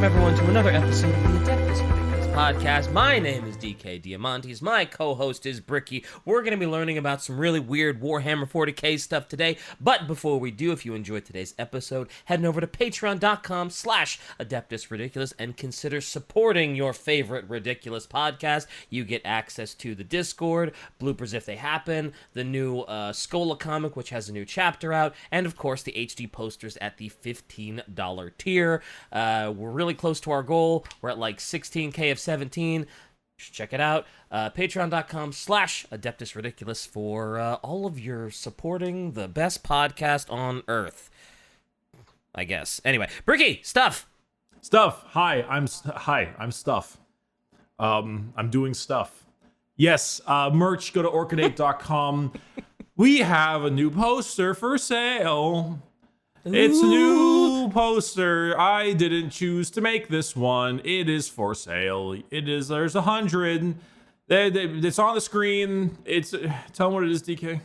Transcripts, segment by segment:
welcome everyone to another episode of the Adeptus podcast. My name is DK Diamantes. My co-host is Bricky. We're going to be learning about some really weird Warhammer 40k stuff today. But before we do, if you enjoyed today's episode, head on over to patreon.com/AdeptusRidiculous and consider supporting your favorite ridiculous podcast. You get access to the Discord, bloopers if they happen, the new Scola comic, which has a new chapter out, and of course the HD posters at the $15 tier. We're really close to our goal. We're at like 16k of 17. Check it out. Patreon.com/AdeptusRidiculous for all of your supporting the best podcast on Earth, I guess. Anyway, Bricky, Stuff. Hi, I'm Stuff. I'm doing stuff. Yes, merch, go to orchidate.com. We have a new poster for sale. It's a new poster. I didn't choose to make this one. It is for sale. There's 100. It's on the screen. Tell them what it is, DK.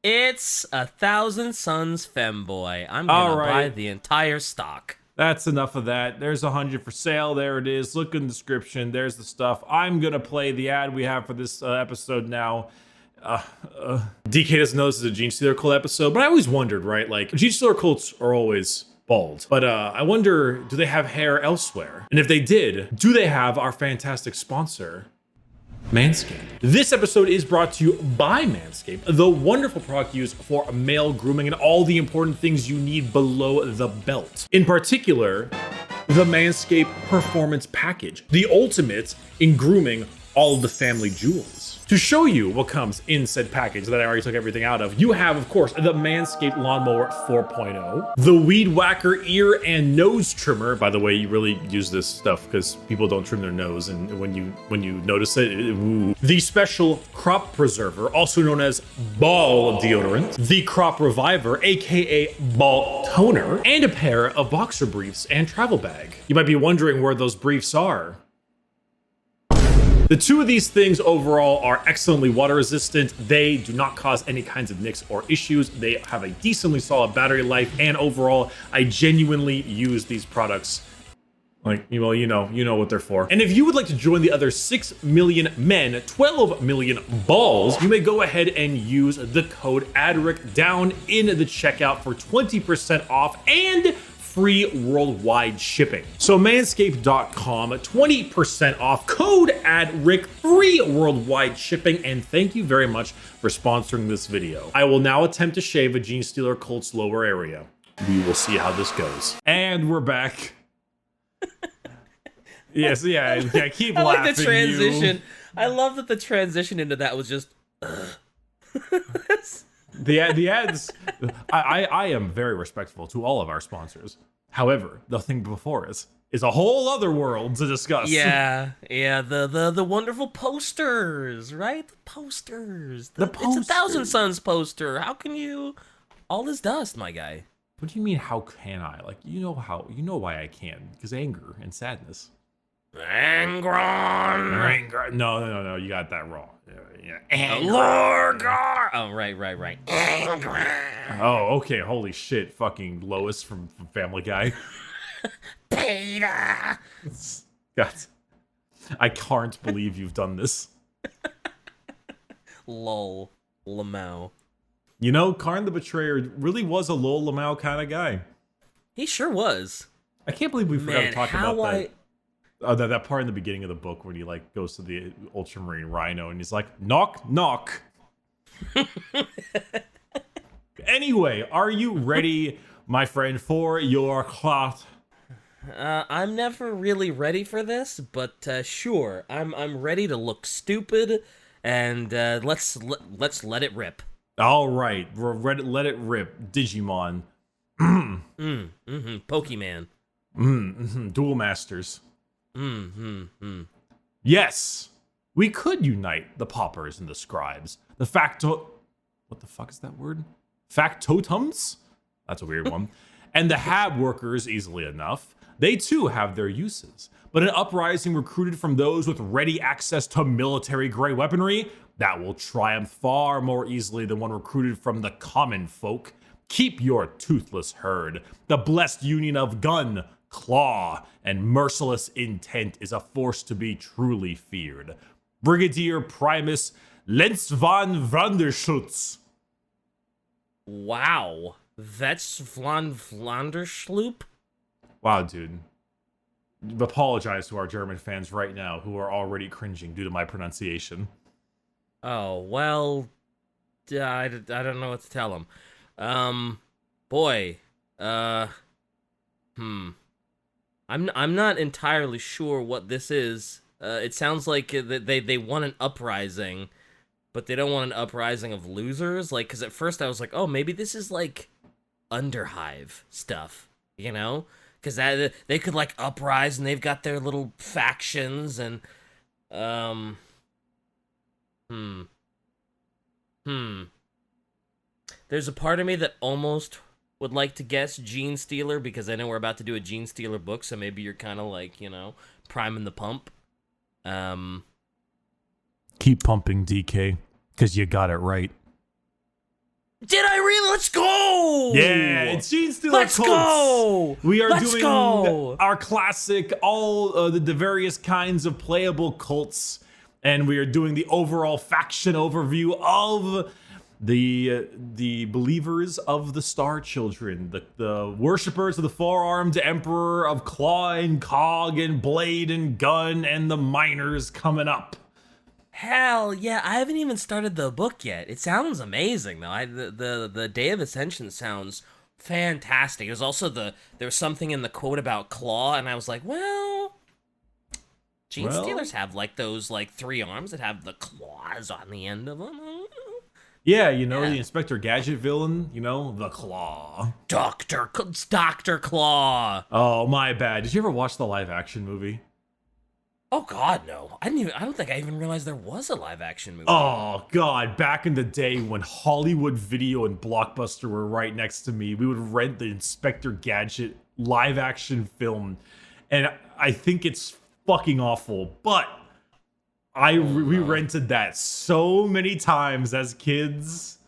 It's 1,000 Suns Femboy. I'm gonna buy the entire stock. That's enough of that. There's 100 for sale. There it is. Look in the description. There's the stuff. I'm gonna play the ad we have for this episode now. DK doesn't know this is a Genestealer Cult episode, but I always wondered, right? Like, Genestealer Cults are always bald, but I wonder, do they have hair elsewhere? And if they did, do they have our fantastic sponsor, Manscaped? This episode is brought to you by Manscaped, the wonderful product used for male grooming and all the important things you need below the belt. In particular, the Manscaped Performance Package, the ultimate in grooming all of the family jewels. To show you what comes in said package that I already took everything out of, you have, of course, the Manscaped Lawnmower 4.0, the Weed Whacker ear and nose trimmer. By the way, you really use this stuff because people don't trim their nose, and when you notice it, ooh. The special Crop Preserver, also known as Ball Deodorant, the Crop Reviver, aka Ball Toner, and a pair of boxer briefs and travel bag. You might be wondering where those briefs are. The two of these things overall are excellently water resistant. They do not cause any kinds of nicks or issues. They have a decently solid battery life, and overall, I genuinely use these products. Like, you know what they're for. And if you would like to join the other 6 million men, 12 million balls, you may go ahead and use the code ADRIC down in the checkout for 20% off and free worldwide shipping. So manscaped.com, 20% off, code ADRIC, free worldwide shipping, and thank you very much for sponsoring this video. I will now attempt to shave a Genestealer Cult's lower area. We will see how this goes. And we're back. Yes, yeah, keep I laughing. like the transition. I love that the transition into that was just. The ads, I am very respectful to all of our sponsors. However, the thing before us is a whole other world to discuss. Yeah, the wonderful posters, right? The posters. It's a 1,000 Suns poster. How can you? All this dust, my guy. What do you mean, how can I? Like, you know why I can. Because anger and sadness. Anger. No, you got that wrong. Yeah. Lorgar. Oh, right. Anger. Oh, okay. Holy shit. Fucking Lois from Family Guy. Peter. God. I can't believe you've done this. Lol. Lamau. You know, Karn the Betrayer really was a Lol Lamau kind of guy. He sure was. I can't believe we forgot to talk about that. That part in the beginning of the book when he like goes to the Ultramarine Rhino and he's like, knock, knock. Anyway, are you ready, my friend, for your cloth? I'm never really ready for this, but sure, I'm ready to look stupid, and let's let it rip. All right, we're ready. Let it rip, Digimon. Pokemon. Duel Masters. Yes, we could unite the paupers and the scribes. What the fuck is that word? Factotums? That's a weird one. And the hab workers, easily enough. They too have their uses. But an uprising recruited from those with ready access to military-grade weaponry, that will triumph far more easily than one recruited from the common folk. Keep your toothless herd, the blessed union of gun, claw, and merciless intent is a force to be truly feared. Brigadier Primus Lenz von Vanderschutz. Wow. That's Vlanderschloop? Wow, dude. Apologize to our German fans right now who are already cringing due to my pronunciation. Oh, well, I don't know what to tell them. Boy, I'm not entirely sure what this is. It sounds like they want an uprising, but they don't want an uprising of losers. Like, because at first I was like, oh, maybe this is like Underhive stuff, you know? Because they could like uprise and they've got their little factions and There's a part of me that almost would like to guess Genestealer because I know we're about to do a Genestealer book, so maybe you're kind of like, you know, priming the pump. Keep pumping, DK, because you got it right. Did I really? Let's go! Yeah, it's Genestealer Let's Cults. Go! We are Let's doing go! our classic, all the various kinds of playable cults, and we are doing the overall faction overview of the believers of the Star Children, the worshippers of the four-armed emperor of claw and cog and blade and gun, and the miners coming up. Hell yeah! I haven't even started the book yet. It sounds amazing though. The Day of Ascension sounds fantastic. There's also there was something in the quote about claw, and I was like, well, Genestealers have like those like 3 arms that have the claws on the end of them. Yeah, you know, the Inspector Gadget villain, you know, the Claw. Dr. Claw. Oh, my bad. Did you ever watch the live action movie? Oh god, no. I don't think I even realized there was a live action movie. Oh god, back in the day when Hollywood Video and Blockbuster were right next to me, we would rent the Inspector Gadget live action film, and I think it's fucking awful, but we rented that so many times as kids.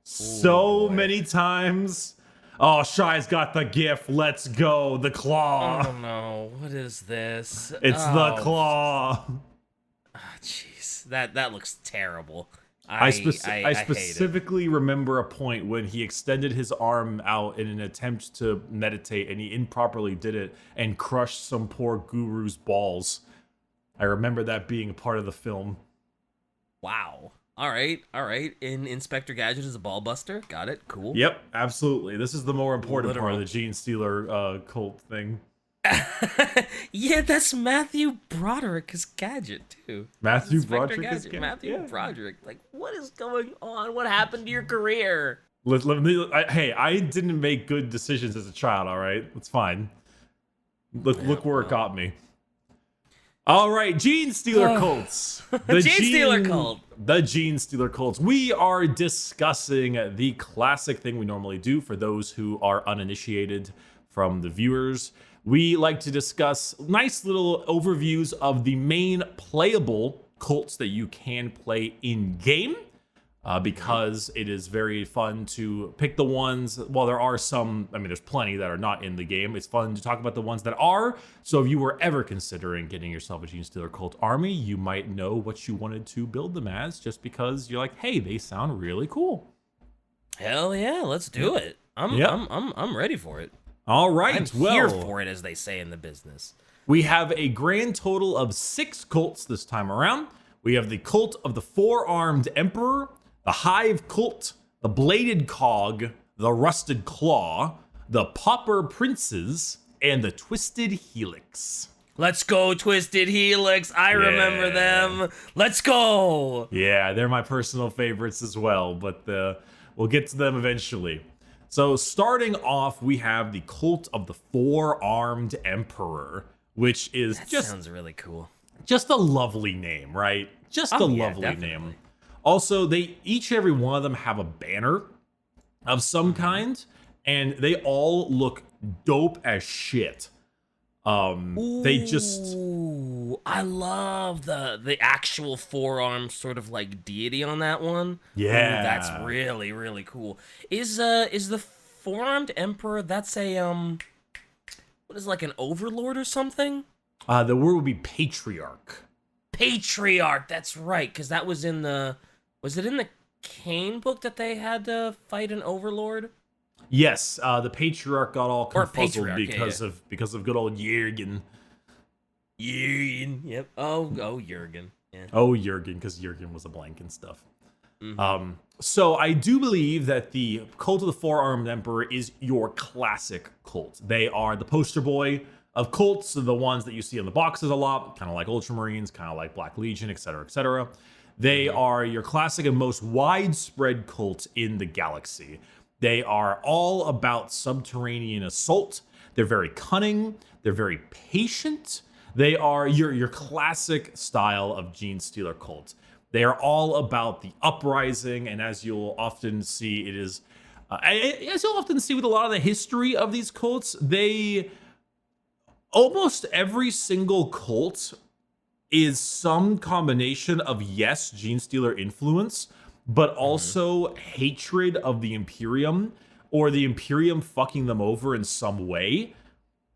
So many times. Oh, Shy's got the GIF. Let's go. The Claw. Oh no, what is this? It's the Claw. Jeez, that looks terrible. I hate specifically remember a point when he extended his arm out in an attempt to meditate, and he improperly did it and crushed some poor guru's balls. I remember that being a part of the film. Wow. All right. Inspector Gadget is a ball buster. Got it. Cool. Yep, absolutely. This is the more important part of the Genestealer cult thing. Yeah, that's Matthew Broderick's Gadget too. Matthew Broderick is Matthew Broderick. Like, what is going on? What happened to your career? Hey, I didn't make good decisions as a child. All right, it's fine. Look where it got me. All right, Genestealer Cults. Genestealer Cult. The Genestealer Cults. We are discussing the classic thing we normally do for those who are uninitiated from the viewers. We like to discuss nice little overviews of the main playable cults that you can play in-game. Because it is very fun to pick the ones, well, there are some, I mean, there's plenty that are not in the game. It's fun to talk about the ones that are. So if you were ever considering getting yourself a Genestealer Cult army, you might know what you wanted to build them as just because you're like, hey, they sound really cool. Hell yeah, let's do it. I'm ready for it. All right, I'm here for it, as they say in the business. We have a grand total of 6 cults this time around. We have the Cult of the Four-Armed Emperor, the Hive Cult, the Bladed Cog, the Rusted Claw, the Pauper Princes, and the Twisted Helix. Let's go, Twisted Helix. I remember them. Let's go. Yeah, they're my personal favorites as well, but we'll get to them eventually. So starting off, we have the Cult of the Four-Armed Emperor, which is sounds really cool. Just a lovely name, right? Just a lovely name. Also, they each and every one of them have a banner of some kind, and they all look dope as shit. They just... I love the actual forearm sort of like deity on that one. Yeah. Ooh, that's really, really cool. Is the four-armed emperor, that's a what is it, like an overlord or something? The word would be Patriarch. Patriarch, that's right, because that was in the... Was it in the Kane book that they had to fight an overlord? Yes, the Patriarch got all confuzzled because of good old Jürgen. Jürgen, yep. Oh, Jürgen. Yeah. Oh, Jürgen, because Jürgen was a blank and stuff. So I do believe that the Cult of the Four-Armed Emperor is your classic cult. They are the poster boy of cults, the ones that you see in the boxes a lot, kind of like Ultramarines, kind of like Black Legion, etc., etc. They are your classic and most widespread cult in the galaxy. They are all about subterranean assault. They're very cunning. They're very patient. They are your classic style of Genestealer cult. They are all about the uprising, and as you'll often see, it is, as you'll often see with a lot of the history of these cults, almost every single cult is some combination of, yes, Genestealer influence, but also hatred of the Imperium, or the Imperium fucking them over in some way,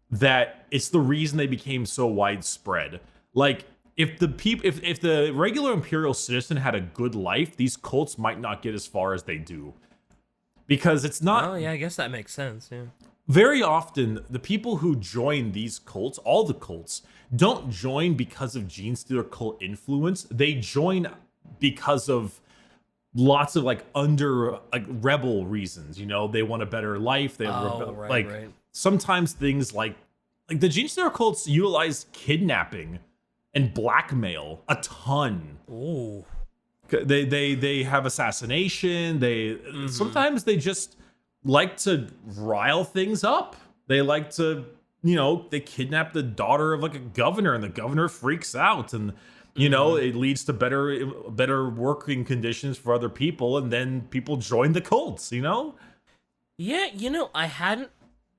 that it's the reason they became so widespread. Like, if the regular Imperial citizen had a good life, these cults might not get as far as they do. Because it's not... Oh, yeah, I guess that makes sense, yeah. Very often, the people who join these cults, all the cults, don't join because of Genestealer cult influence. They join because of lots of rebel reasons. You know, they want a better life. They right. Sometimes things like the Genestealer cults utilize kidnapping and blackmail a ton. Ooh. They have assassination. Sometimes they just like to rile things up. They like to, they kidnap the daughter of like a governor, and the governor freaks out, and it leads to better working conditions for other people, and then people join the cults. Yeah,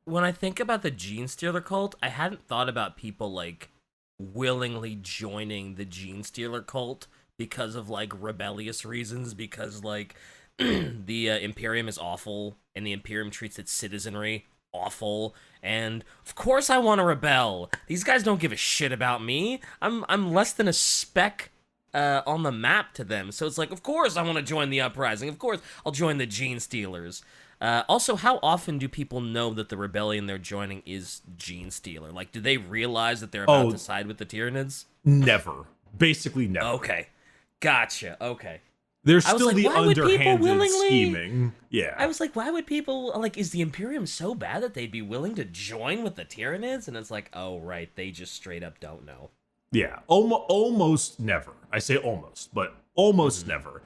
when I think about the Genestealer cult, I hadn't thought about people like willingly joining the Genestealer cult because of like rebellious reasons, because like the Imperium is awful and the Imperium treats its citizenry awful, and of course I want to rebel. These guys don't give a shit about me. I'm less than a speck on the map to them, so it's like, of course I want to join the uprising. Of course I'll join the Genestealers. Also, how often do people know that the rebellion they're joining is Genestealer? Like, do they realize that they're about to side with the Tyranids? Never. Basically never. Okay. Gotcha. Okay. There's still the underhanded scheming. Yeah. I was like, why would people, is the Imperium so bad that they'd be willing to join with the Tyranids? And it's like, oh, right, they just straight up don't know. Yeah, almost never. I say almost, but almost never.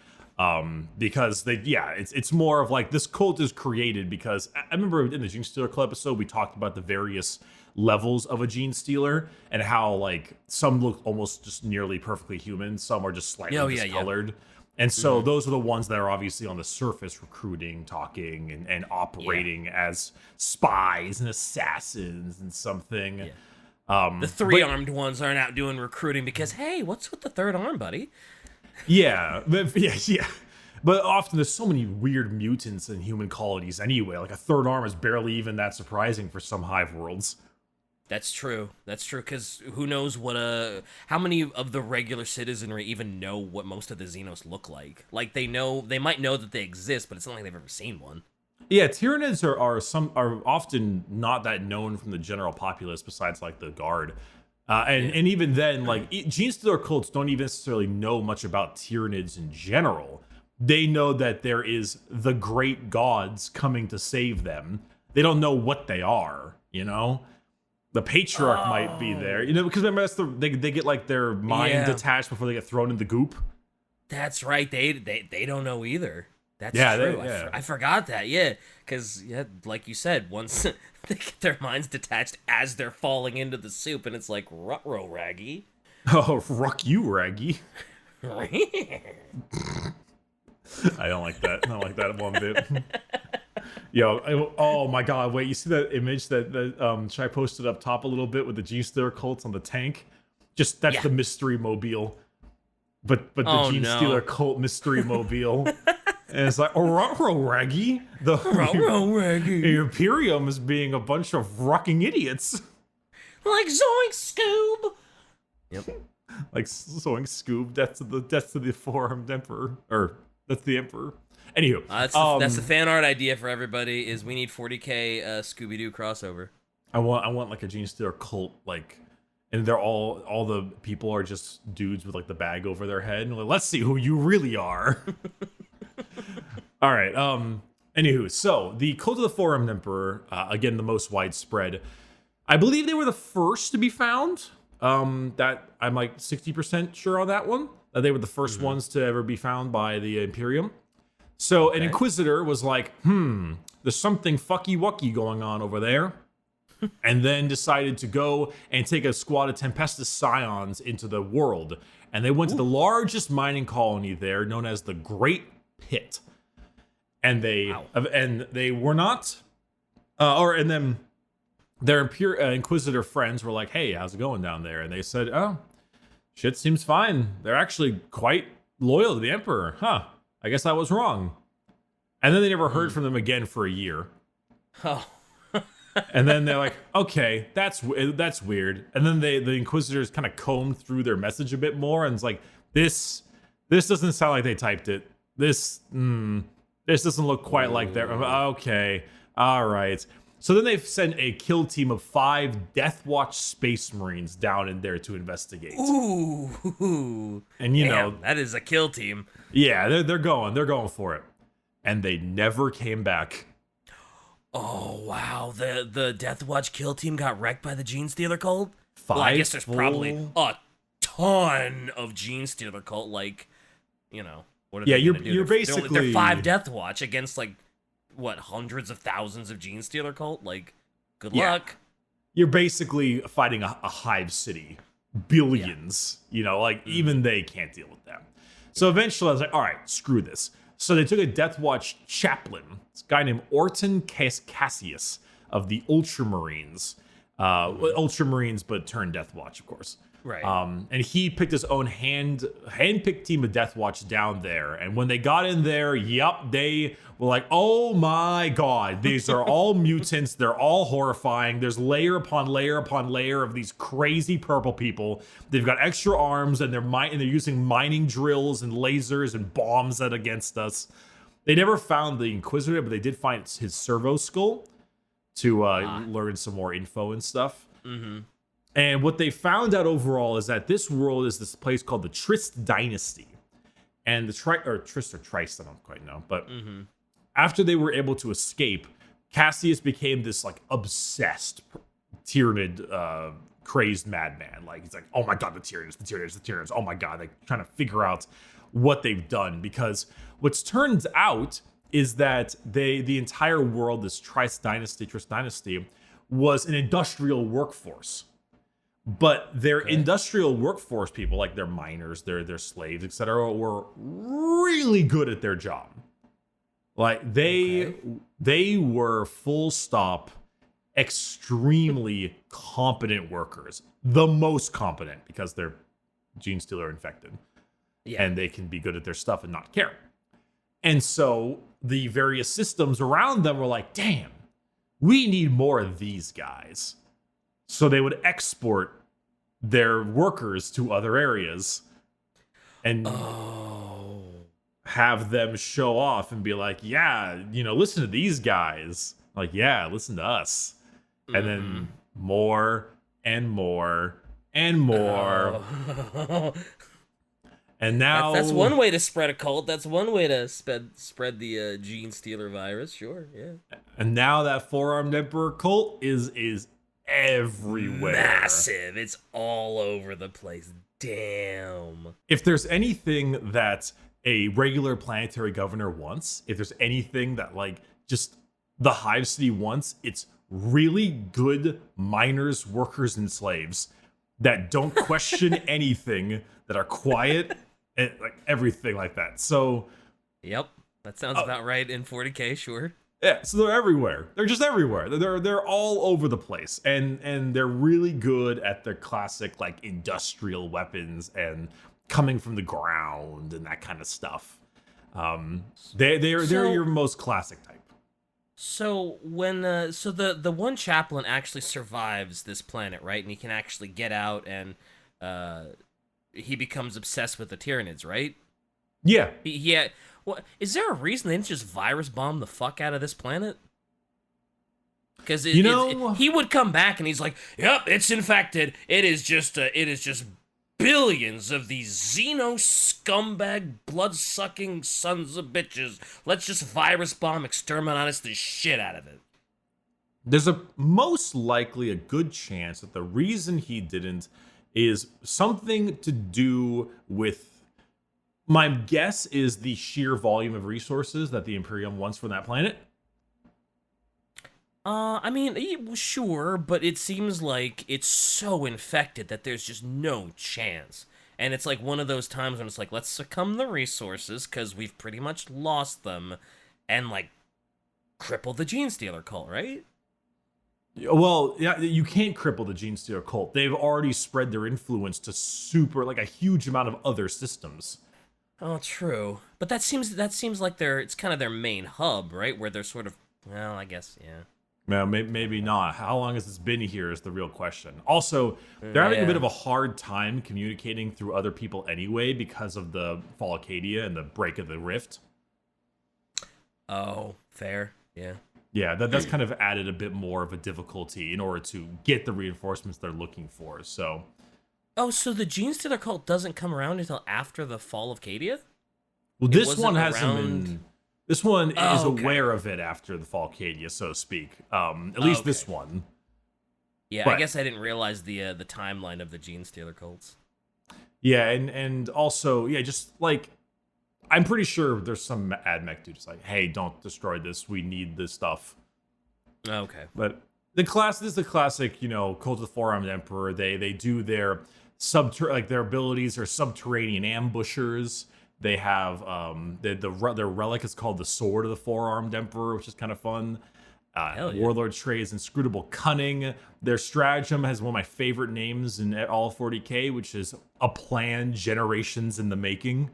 Because it's more of like, this cult is created because I remember in the Genestealer Cult episode, we talked about the various levels of a Genestealer and how like some look almost just nearly perfectly human, some are just slightly discolored. Yeah. And so those are the ones that are obviously on the surface recruiting, talking, and operating as spies and assassins and something. Yeah. The three-armed ones aren't out doing recruiting because, hey, what's with the third arm, buddy? Yeah. But often there's so many weird mutants and human qualities anyway. Like a third arm is barely even that surprising for some Hive worlds. That's true, because who knows how many of the regular citizenry even know what most of the Xenos look like? Like, they might know that they exist, but it's not like they've ever seen one. Yeah, Tyranids are often not that known from the general populace besides, like, the Guard. And even then, like, Genestealer cults don't even necessarily know much about Tyranids in general. They know that there is the great gods coming to save them. They don't know what they are, The Patriarch might be there, because remember they get like their mind detached before they get thrown in the goop. That's right. They don't know either. That's true. I forgot that. Yeah, because like you said, once they get their minds detached as they're falling into the soup, and it's like ruh-roh, Raggy. Oh, ruck you, Raggy. I don't like that. I don't like that one bit. Yo, oh my god, wait, you see that image that should I post it up top a little bit with the Genestealer cults on the tank? That's the mystery mobile. But the Genestealer cult mystery mobile. And it's like, oh, Raggy. The Imperium is being a bunch of rocking idiots. Like Zoink Scoob. Yep. Like sowing Scoob, death to the four-armed emperor, or that's the emperor. Anywho, that's the fan art idea for everybody. Is we need 40K Scooby Doo crossover. I want like a Genestealer cult, like, and they're all the people are just dudes with like the bag over their head, and like, let's see who you really are. All right. Anywho, so the Cult of the Four-Armed Emperor, again the most widespread. I believe they were the first to be found. That I'm like 60% sure on that one. They were the first ones to ever be found by the Imperium. So an Inquisitor was like, there's something fucky-wucky going on over there. And then decided to go and take a squad of Tempestus Scions into the world. And they went to the largest mining colony there, known as the Great Pit. And they were not, and then their Inquisitor friends were like, hey, how's it going down there? And they said, oh, shit seems fine. They're actually quite loyal to the Emperor. Huh, I guess I was wrong. And then they never heard from them again for a year. Oh. And then they're like, okay, that's weird. And then the Inquisitors kind of combed through their message a bit more, and it's like, this doesn't sound like they typed it. This doesn't look quite like their. Okay, all right. So then they've sent a kill team of 5 Death Watch Space Marines down in there to investigate. Ooh. And you know, that is a kill team. Yeah, they're going for it. And they never came back. Oh, wow. The Death Watch kill team got wrecked by the Genestealer Cult? 5 Well, I guess there's probably a ton of Genestealer Cult, like, you know. What are they gonna do? You're basically... They're 5 Death Watch against, like, what, hundreds of thousands of Genestealer Cult? Like, good luck. You're basically fighting a hive city. Billions. Yeah. You know, like, even they can't deal with them. So eventually I was like, all right, screw this. So they took a Death Watch chaplain, this guy named Orton Cassius of the Ultramarines. Ultramarines, but turned Death Watch, of course. Right. And he picked his own hand-picked team of Death Watch down there. And when they got in there, they were like, oh my god, these are all mutants. They're all horrifying. There's layer upon layer upon layer of these crazy purple people. They've got extra arms, and they're using mining drills and lasers and bombs against us. They never found the Inquisitor, but they did find his servo skull to learn some more info and stuff. Mm-hmm. And what they found out overall is that this world is this place called the Trist Dynasty. And the Trist or Trist, I don't quite know. But after they were able to escape, Cassius became this like obsessed Tyranid crazed madman. Like, he's like, oh my god, the Tyranids. Oh my god, they're trying to figure out what they've done. Because what's turned out is that the entire world, this Trist Dynasty, was an industrial workforce. But their industrial workforce people, like their miners, their slaves, etc., were really good at their job. Like they were full stop, extremely competent workers. The most competent, because they're Genestealer infected. Yeah. And they can be good at their stuff and not care. And so the various systems around them were like, damn, we need more of these guys. So they would export their workers to other areas and have them show off and be like, yeah, listen to these guys. Like, yeah, listen to us. And then more and more and more. And now that's one way to spread a cult. That's one way to spread the Genestealer virus. Sure, yeah. And now that Four-Armed Emperor cult is everywhere. Massive. It's all over the place. Damn. If there's anything that a regular planetary governor wants, if there's anything that like just the Hive City wants, it's really good miners, workers, and slaves that don't question anything, that are quiet, and like everything like that. So yep, that sounds about right in 40K, sure. Yeah, so they're everywhere. They're just everywhere. They're all over the place, and they're really good at their classic like industrial weapons and coming from the ground and that kind of stuff. They're your most classic type. So when so the one chaplain actually survives this planet, right? And he can actually get out and uh he becomes obsessed with the Tyranids, right? Yeah. Yeah. What is there a reason they didn't just virus bomb the fuck out of this planet? Because You know, he would come back and he's like, "Yep, it's infected. It is just billions of these xeno scumbag blood sucking sons of bitches. Let's just virus bomb exterminatus the shit out of it." there's a most likely a good chance that the reason he didn't is something to do with, my guess is, the sheer volume of resources that the Imperium wants from that planet. I mean, sure, but it seems like it's so infected that there's just no chance. And it's like one of those times when it's like, let's succumb the resources because we've pretty much lost them, and like cripple the Genestealer Cult, right? Well, yeah, you can't cripple the Genestealer Cult. They've already spread their influence to super, like, a huge amount of other systems. Oh, true. But that seems like it's kind of their main hub, right? Where they're sort of, well, I guess, yeah. Well, maybe not. How long has this been here is the real question. Also, they're having a bit of a hard time communicating through other people anyway because of the Fall Acadia and the break of the Rift. Oh, fair. Yeah. Yeah, that's kind of added a bit more of a difficulty in order to get the reinforcements they're looking for. So, Oh, so the Genestealer Cult doesn't come around until after the fall of Cadia? well, It this wasn't one hasn't around- been. This one is Oh, okay. aware of it after the Fall Acadia, so to speak. At least Okay. this one. Yeah, I But- guess I didn't realize the timeline of the Genestealer Cults. Yeah, and also, yeah, just like, I'm pretty sure there's some admech dude just like, hey, don't destroy this. We need this stuff. Okay. But this is the classic, Cult of the Four-Armed Emperor. They do their their abilities are subterranean ambushers. They have their relic is called the Sword of the Four-Armed Emperor, which is kind of fun. Hell yeah. Warlord trait is Inscrutable Cunning. Their stratagem has one of my favorite names in all 40k, which is A Plan Generations in the Making.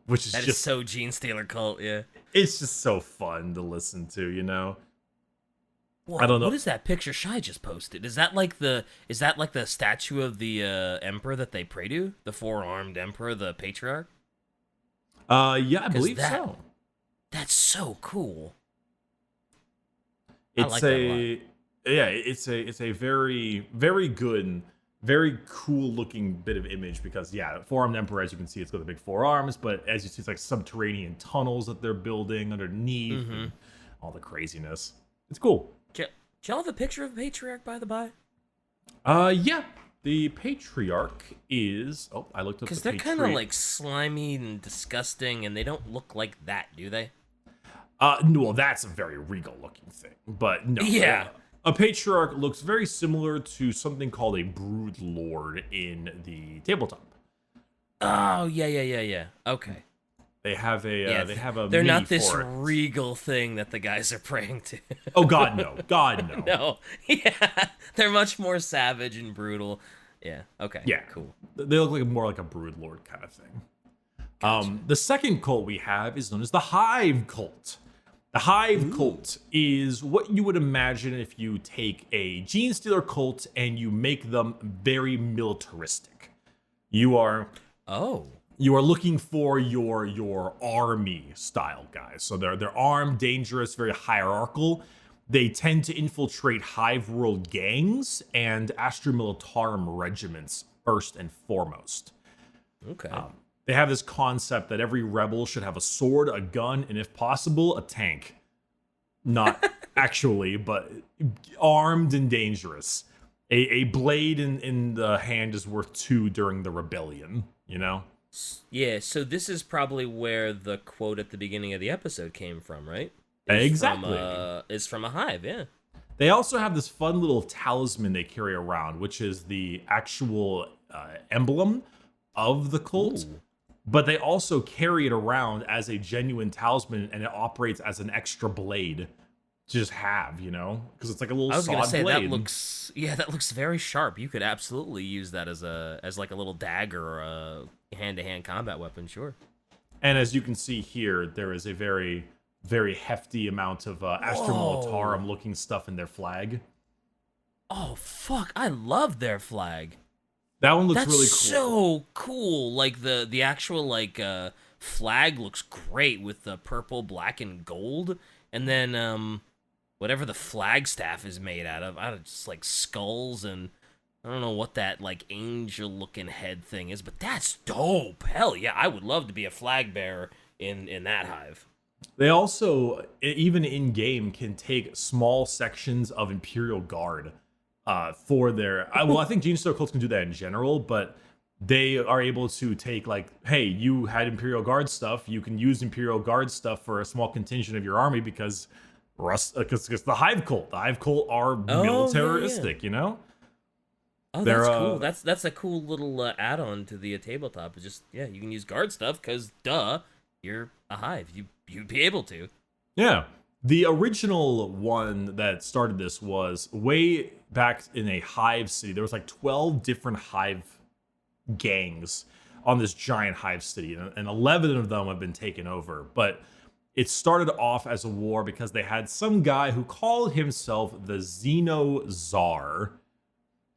Which is That is just so Genestealer Cult, yeah. it's just so fun to listen to. Whoa, I don't know. What is that picture Shai just posted? Is that like the statue of the emperor that they pray to? The four-armed emperor, the Patriarch? Yeah, I believe that- so. That's so cool. It's like that a lot. it's a very, very good, very cool looking bit of image because Four-Armed Emperor, as you can see, it's got the big four arms, but as you see, it's like subterranean tunnels that they're building underneath and all the craziness. It's cool. Do y'all have a picture of Patriarch, by the by? Yeah. The Patriarch is. Oh, I looked up Because the they're kind of like slimy and disgusting, and they don't look like that, do they? No, well, that's a very regal looking thing, but no. Yeah. A Patriarch looks very similar to something called a Brood Lord in the tabletop. Oh, yeah. Okay. They have a. They have a. They're mini not this for it. regal thing that the guys are praying to. Oh God, no! God, no! No. Yeah. They're much more savage and brutal. Yeah. Okay. Yeah, Cool. They look like more like a Brood Lord kind of thing. The second cult we have is known as the Hive Cult. The Hive Cult is what you would imagine if you take a Genestealer cult and you make them very militaristic. You are looking for your army style guys. So they're armed, dangerous, very hierarchical. They tend to infiltrate Hive World gangs and Astra Militarum regiments first and foremost. Okay. They have this concept that every rebel should have a sword, a gun, and if possible, a tank. Not actually, but armed and dangerous. A blade in the hand is worth 2 during the rebellion, Yeah, so this is probably where the quote at the beginning of the episode came from, right? Exactly. It's from a hive, yeah. They also have this fun little talisman they carry around, which is the actual emblem of the cult. Ooh. But they also carry it around as a genuine talisman, and it operates as an extra blade to just have, because it's like a little I was sawed gonna say blade. that looks very sharp. You could absolutely use that as like a little dagger or a hand-to-hand combat weapon, sure. And as you can see here, there is a very very hefty amount of Astra Militarum looking stuff in their flag. Oh fuck! I love their flag. That one looks That's really cool. so cool. Like the actual like flag looks great with the purple, black, and gold, and then whatever the flag staff is made out of just like skulls, and I don't know what that like angel looking head thing is, but that's dope. Hell yeah, I would love to be a flag bearer in that hive. They also, even in game, can take small sections of Imperial Guard for their. I think Genestealer Cults can do that in general, but they are able to take like, hey, you had Imperial Guard stuff. You can use Imperial Guard stuff for a small contingent of your army because the Hive Cult. The Hive Cult are militaristic, you know. Oh, that's cool. That's a cool little add-on to the tabletop. It's just you can use guard stuff because duh, you're a hive. You'd be able to. Yeah. The original one that started this was way back in a hive city. There was like 12 different hive gangs on this giant hive city, and 11 of them have been taken over. But it started off as a war because they had some guy who called himself the Xeno-Czar,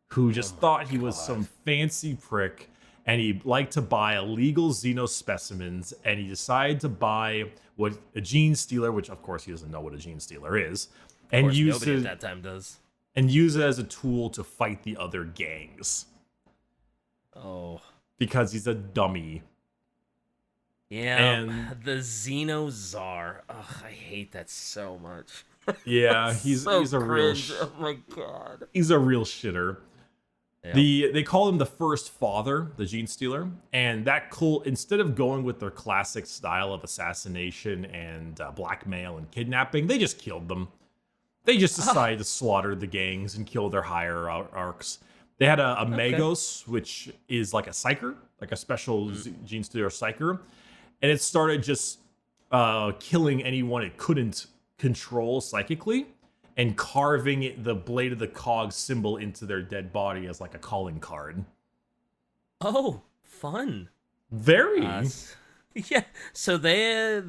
who just thought he was some fancy prick, and he liked to buy illegal Xeno specimens, and he decided to buy what a Genestealer, which of course he doesn't know what a Genestealer is, and use nobody at that time does, and use it as a tool to fight the other gangs. Oh, because he's a dummy. Yeah, and the Xeno-Czar. Ugh, I hate that so much. Yeah, he's a real. Oh my god, he's a real shitter. Yeah. They call him the first father, the Genestealer, and that cult, instead of going with their classic style of assassination and blackmail and kidnapping, they just killed them. They just decided to slaughter the gangs and kill their hierarchs. They had a Magos, which is like a psyker, like a special Genestealer psyker, and it started just killing anyone it couldn't control psychically, and carving the blade of the cog symbol into their dead body as like a calling card. Oh, fun. Very. Yeah. So they're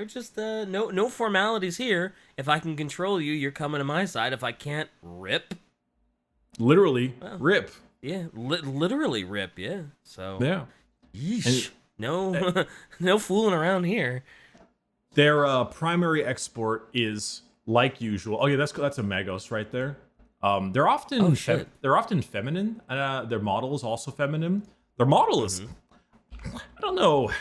just no formalities here. If I can control you, you're coming to my side. If I can't, rip. Literally, rip. Yeah, literally rip. Yeah. So. Yeah. Yeesh. No fooling around here. Their primary export is, like usual. Oh yeah, that's a Magos right there. They're often they're often feminine. Their model is also feminine. Their model is I don't know.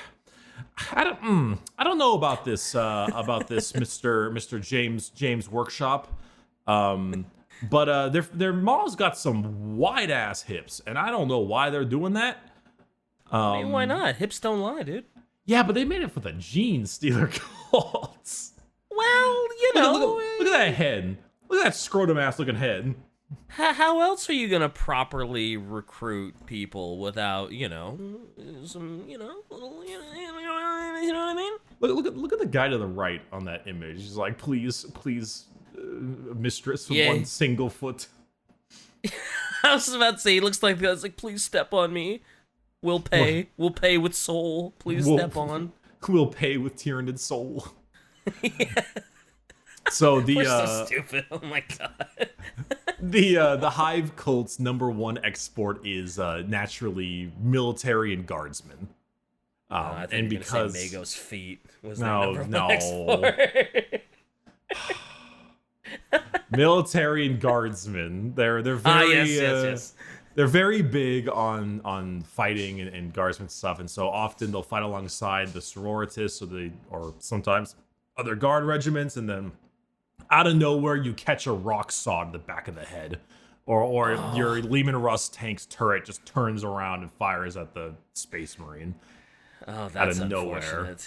I don't know about this Mr. James Workshop. But their model's got some wide ass hips, and I don't know why they're doing that. I mean, why not? Hips don't lie, dude. Yeah, but they made it for the Genestealer Cults. Well, you know, look at that head. Look at that scrotum ass looking head. How else are you gonna properly recruit people without, some, little, you know what I mean? Look at the guy to the right on that image. He's like, please, mistress, with one single foot. I was about to say, he looks like the guy's like, please step on me. We'll pay. We'll pay with soul. Please step on. We'll pay with Tyranid soul. Yeah. So we're so stupid. Oh my god. The Hive Cult's #1 export is naturally military and guardsmen. I think and because Magos feet was no. export. Military and guardsmen. They're very yes. They're very big on fighting and guardsmen stuff, and so often they'll fight alongside the sororitists or sometimes other guard regiments, and then out of nowhere you catch a rock saw in the back of the head, or your Lehman Russ tank's turret just turns around and fires at the Space Marine. Oh, that's out of unfortunate. Nowhere.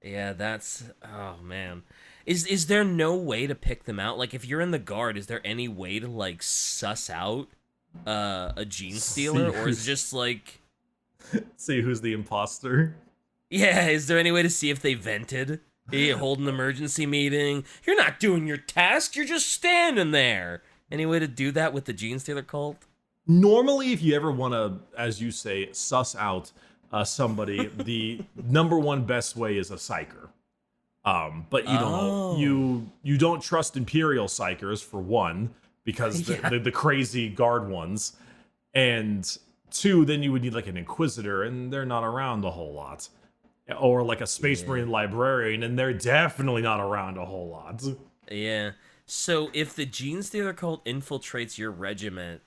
Yeah, that's man. Is there no way to pick them out? Like, if you're in the guard, is there any way to like suss out a Genestealer, or is it just like see who's the imposter? Yeah, is there any way to see if they vented? You hold an emergency meeting. You're not doing your task. You're just standing there. Any way to do that with the Genestealer Cult? Normally, if you ever want to, as you say, suss out somebody, the #1 best way is a psyker. But you don't trust Imperial Psychers for one, because the crazy guard ones, and two, then you would need like an Inquisitor, and they're not around a whole lot, or like a Space Marine Librarian, and they're definitely not around a whole lot. Yeah. So if the Genestealer Cult infiltrates your regiment,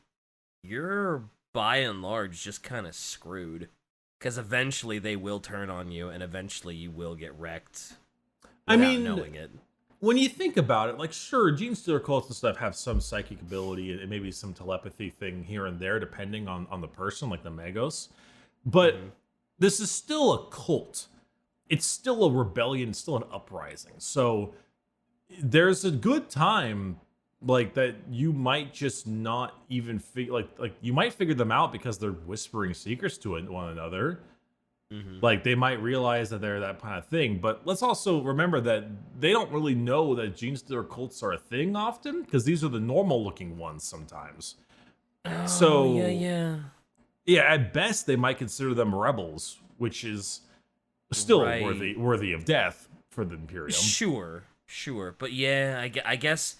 you're by and large just kind of screwed, because eventually they will turn on you, and eventually you will get wrecked. I mean, knowing it. When you think about it, like, sure, Genestealer cults and stuff have some psychic ability and maybe some telepathy thing here and there, depending on the person, like the Magos. But this is still a cult. It's still a rebellion. It's still an uprising. So there's a good time, like, that you might just not even figure, like you might figure them out because they're whispering secrets to one another. Like, they might realize that they're that kind of thing, but let's also remember that they don't really know that Genestealer cults are a thing often, because these are the normal looking ones sometimes. So yeah, at best they might consider them rebels, which is still worthy of death for the Imperium. Sure, but yeah, I guess.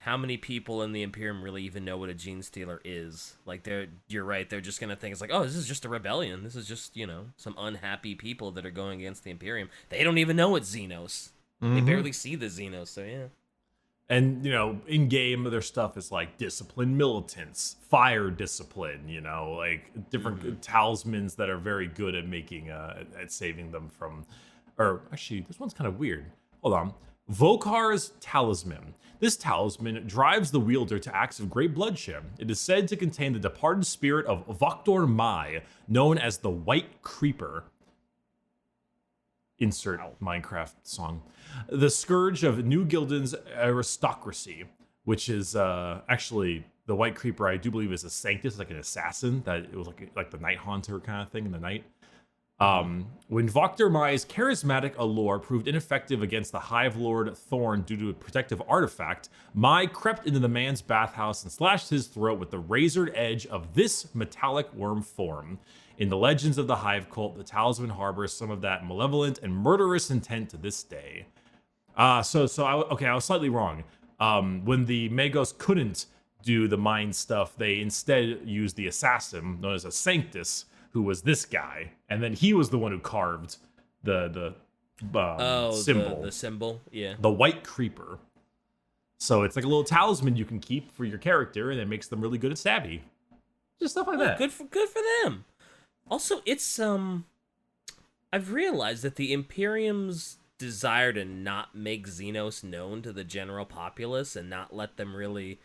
How many people in the Imperium really even know what a Genestealer is? Like, you're right, they're just gonna think it's like, oh, this is just a rebellion. This is just, some unhappy people that are going against the Imperium. They don't even know it's Xenos. They barely see the Xenos, so yeah. And, in game, their stuff is like disciplined militants, fire discipline, like different talismans that are very good at making, at saving them from, or actually, this one's kind of weird. Hold on. Volcar's Talisman. This talisman drives the wielder to acts of great bloodshed. It is said to contain the departed spirit of Voktor Mai, known as the White Creeper. Insert Minecraft song. The scourge of New Gildan's aristocracy, which is actually the White Creeper. I do believe is a Sanctus, like an assassin. That it was like the Night Haunter kind of thing in the night. When Voktor Mai's charismatic allure proved ineffective against the Hive Lord Thorn due to a protective artifact, Mai crept into the man's bathhouse and slashed his throat with the razored edge of this metallic worm form. In the legends of the Hive Cult, the Talisman harbors some of that malevolent and murderous intent to this day. I was slightly wrong. When the Magos couldn't do the mind stuff, they instead used the assassin, known as a Sanctus, who was this guy, and then he was the one who carved the symbol. The symbol, yeah. The White Creeper. So it's like a little talisman you can keep for your character, and it makes them really good at stabby. Just stuff like that. Good for them. Also, it's I've realized that the Imperium's desire to not make Xenos known to the general populace and not let them really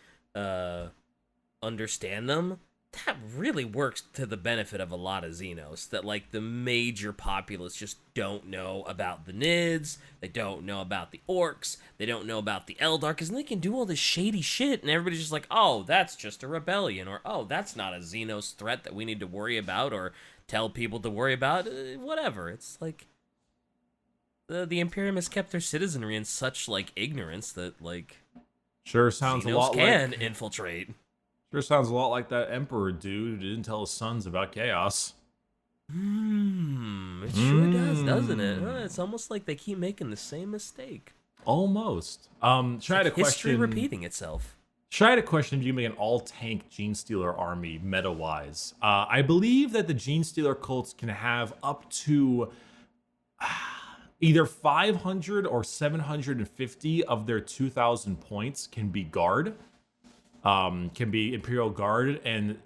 understand them, that really works to the benefit of a lot of Xenos. That, like, the major populace just don't know about the Nids, they don't know about the Orcs, they don't know about the Eldar, because they can do all this shady shit, and everybody's just like, oh, that's just a rebellion, or, oh, that's not a Xenos threat that we need to worry about, or tell people to worry about, whatever. It's like, the Imperium has kept their citizenry in such, like, ignorance that, like, sure sounds Xenos a lot can like... infiltrate. Sure sounds a lot like that Emperor dude who didn't tell his sons about chaos. It sure does, doesn't it? It's almost like they keep making the same mistake. Almost. History repeating itself. I had a question if you make an all-tank Genestealer army meta-wise. I believe that the Genestealer cults can have up to either 500 or 750 of their 2,000 points can be guard. Can be Imperial Guard, and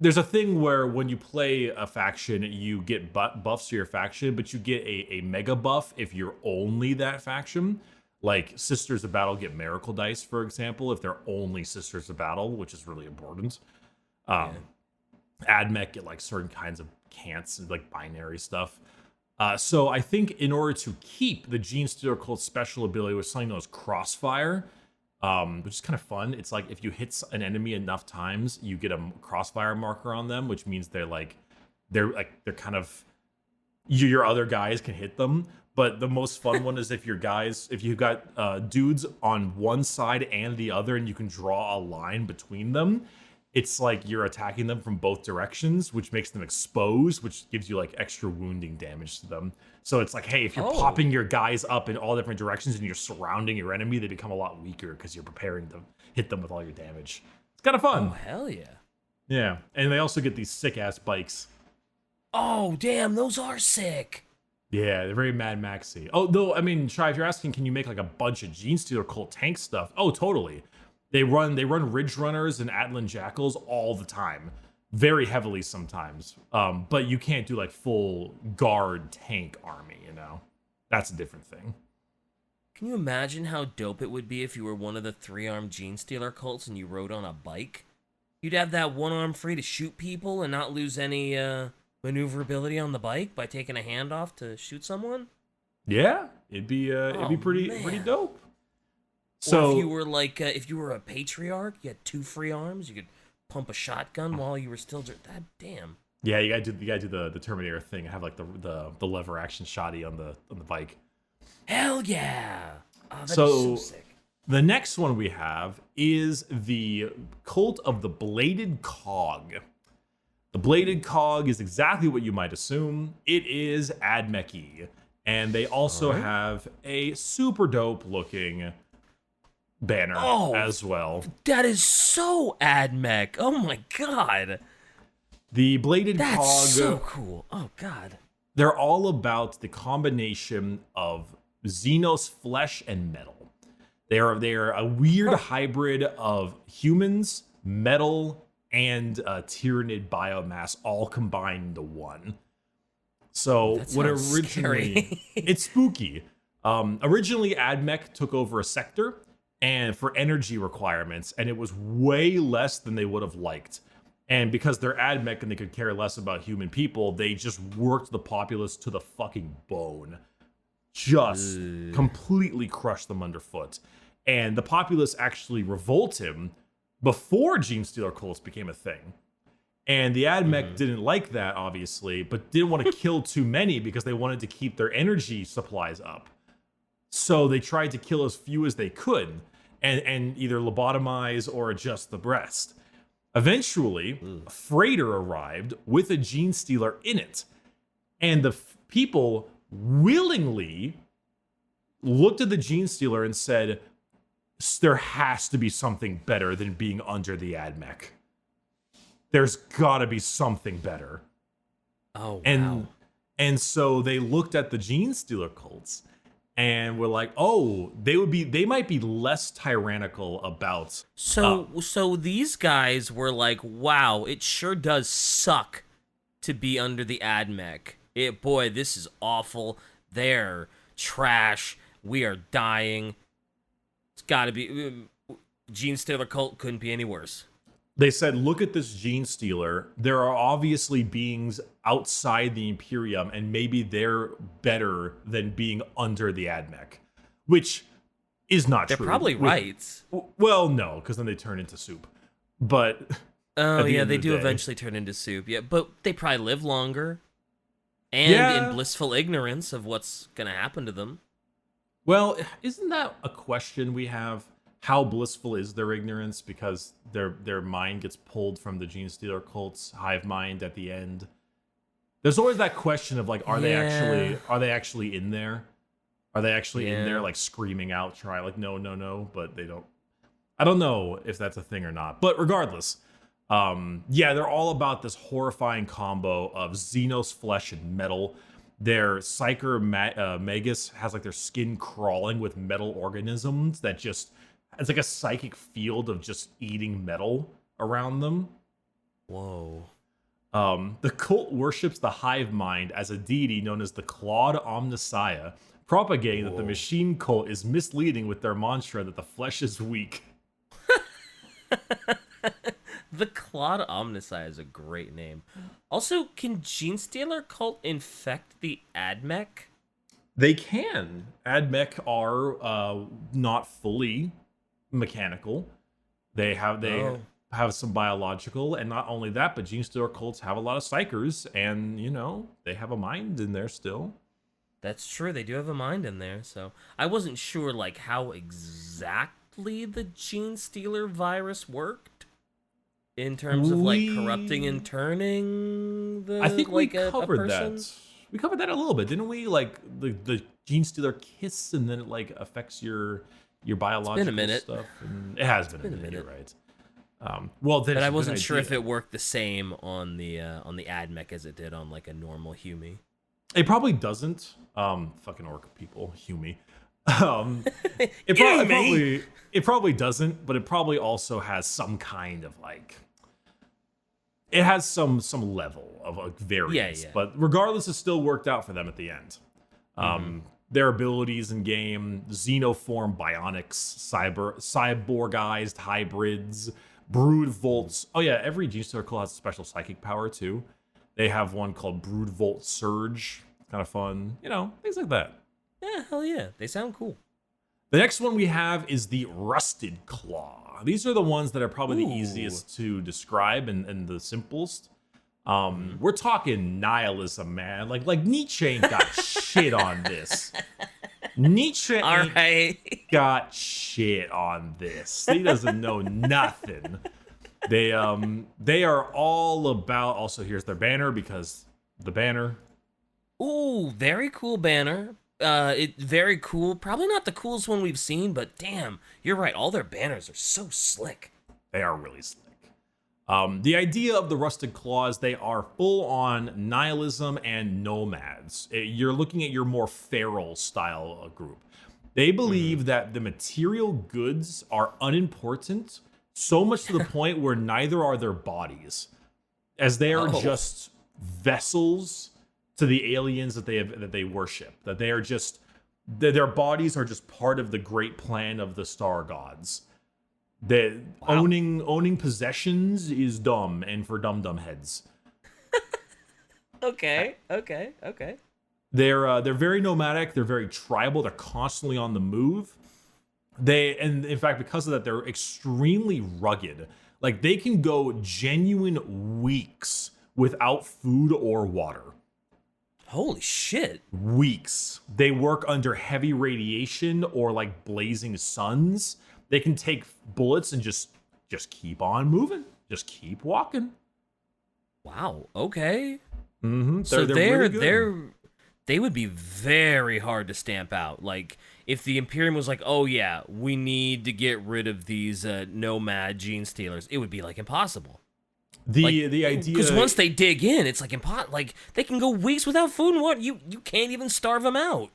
there's a thing where when you play a faction, you get buffs to your faction, but you get a mega buff if you're only that faction. Like Sisters of Battle get Miracle Dice, for example, if they're only Sisters of Battle, which is really important. Admech get like certain kinds of cants and like binary stuff. So I think in order to keep the Genestealer Cult special ability with something known as Crossfire, which is kind of fun. It's like if you hit an enemy enough times, you get a crossfire marker on them, which means they're kind of, your other guys can hit them. But the most fun one is if you've got dudes on one side and the other, and you can draw a line between them. it's like you're attacking them from both directions, which makes them exposed, which gives you like extra wounding damage to them. So it's like, hey, if you're popping your guys up in all different directions and you're surrounding your enemy, they become a lot weaker because you're preparing to hit them with all your damage. It's kind of fun. Oh, hell yeah. Yeah, and they also get these sick-ass bikes. Oh, damn, those are sick. Yeah, they're very Mad Maxy. Oh, though, I mean, Shai, if you're asking, can you make like a bunch of Genestealer Cult tank stuff? Oh, totally. They run Ridge Runners and Atlan Jackals all the time, very heavily sometimes. But you can't do like full guard tank army. That's a different thing. Can you imagine how dope it would be if you were one of the 3-armed Genestealer cults and you rode on a bike? You'd have that one arm free to shoot people and not lose any maneuverability on the bike by taking a hand off to shoot someone. Yeah, it'd be pretty dope. So or if you were like if you were a Patriarch, you had 2 free arms. You could pump a shotgun while you were still. That damn. Yeah, you gotta do the Terminator thing. Have like the lever action shotty on the bike. Hell yeah! Oh, that'd be so sick. The next one we have is the Cult of the Bladed Cog. The Bladed Cog is exactly what you might assume. It is AdMech-y. And they also have a super dope looking banner as well. That is so AdMech. Oh my god. The Bladed Cog. That's so cool. Oh god. They're all about the combination of Xenos flesh and metal. They're a weird hybrid of humans, metal, and Tyranid biomass all combined into one. So what originally it's spooky. Originally AdMech took over a sector and for energy requirements, and it was way less than they would have liked. And because they're AdMech and they could care less about human people, they just worked the populace to the fucking bone. Just completely crushed them underfoot. And the populace actually revolt him before Genestealer Cults became a thing. And the AdMech didn't like that, obviously, but didn't want to kill too many because they wanted to keep their energy supplies up. So they tried to kill as few as they could and either lobotomize or adjust the breast. Eventually, a freighter arrived with a Genestealer in it. And the people willingly looked at the Genestealer and said, there has to be something better than being under the AdMech. There's gotta be something better. Oh, wow. And so they looked at the Genestealer cults and were like, oh, they might be less tyrannical about. So these guys were like, wow, it sure does suck to be under the AdMech. Boy, this is awful. They're trash. We are dying. It's gotta be. Genestealer Cult couldn't be any worse. They said, look at this Genestealer. There are obviously beings outside the Imperium, and maybe they're better than being under the AdMech, which is not true. They're probably right. Well, no, because then they turn into soup. But oh yeah, they do eventually turn into soup. Yeah, but they probably live longer, and in blissful ignorance of what's gonna happen to them. Well, isn't that a question we have? How blissful is their ignorance because their mind gets pulled from the Genestealer Cult's Hive Mind at the end? There's always that question of like, are they actually in there? Are they actually in there like screaming out, try like no, but they don't. I don't know if that's a thing or not. But regardless, they're all about this horrifying combo of Xenos flesh and metal. Their Psyker Magus has like their skin crawling with metal organisms that just. It's like a psychic field of just eating metal around them. Whoa. The cult worships the Hive Mind as a deity known as the Claude Omnissiah, propagating that the machine cult is misleading with their mantra that the flesh is weak. The Claude Omnissiah is a great name. Also, can Genestealer Cult infect the AdMech? They can. AdMech are not fully mechanical. They have some biological, and not only that, but Genestealer cults have a lot of psychers, and they have a mind in there still. That's true. They do have a mind in there. So I wasn't sure like how exactly the Genestealer virus worked. in terms of like corrupting and turning the. I think like we a covered person? that. We covered that a little bit, didn't we? Like the Genestealer kiss, and then it like affects your biological minute. stuff. And it has been a minute. You're right. Well, But I wasn't sure if it worked the same on the AdMech as it did on like a normal Humi. It probably doesn't. Fucking orc people, Humi. It probably doesn't, but it probably also has some kind of like. It has some level of like variance, but regardless, it still worked out for them at the end. Their abilities in game: xenoform bionics, cyborgized hybrids, brood volts. Oh yeah, every Genestealer Cult has a special psychic power too. They have one called Brood Volt Surge. It's kind of fun, things like that. Yeah, hell yeah, they sound cool. The next one we have is the Rusted Claw. These are the ones that are probably the easiest to describe and the simplest. We're talking nihilism, man. Like Nietzsche ain't got shit on this. Nietzsche ain't got shit on this. He doesn't know nothing. They are all about. Also, here's their banner, because the banner. Ooh, very cool banner. Very cool. Probably not the coolest one we've seen, but damn, you're right. All their banners are so slick. They are really slick. The idea of the Rusted Claws, they are full on nihilism and nomads. You're looking at your more feral style group. They believe that the material goods are unimportant, so much to the point where neither are their bodies, as they are just vessels to the aliens that they worship. That they are just their bodies are just part of the great plan of the star gods. That owning possessions is dumb, and for dumb heads. Okay. They're very nomadic. They're very tribal. They're constantly on the move. And in fact, because of that, they're extremely rugged. Like, they can go genuine weeks without food or water. Holy shit. Weeks. They work under heavy radiation or like blazing suns. They can take bullets and just keep on moving. Just keep walking. Wow. Okay. Mm-hmm. So really they would be very hard to stamp out. Like, if the Imperium was like, oh yeah, we need to get rid of these nomad Genestealers, it would be like impossible. The idea, because once they dig in, it's like impossible. Like, they can go weeks without food and water. You can't even starve them out.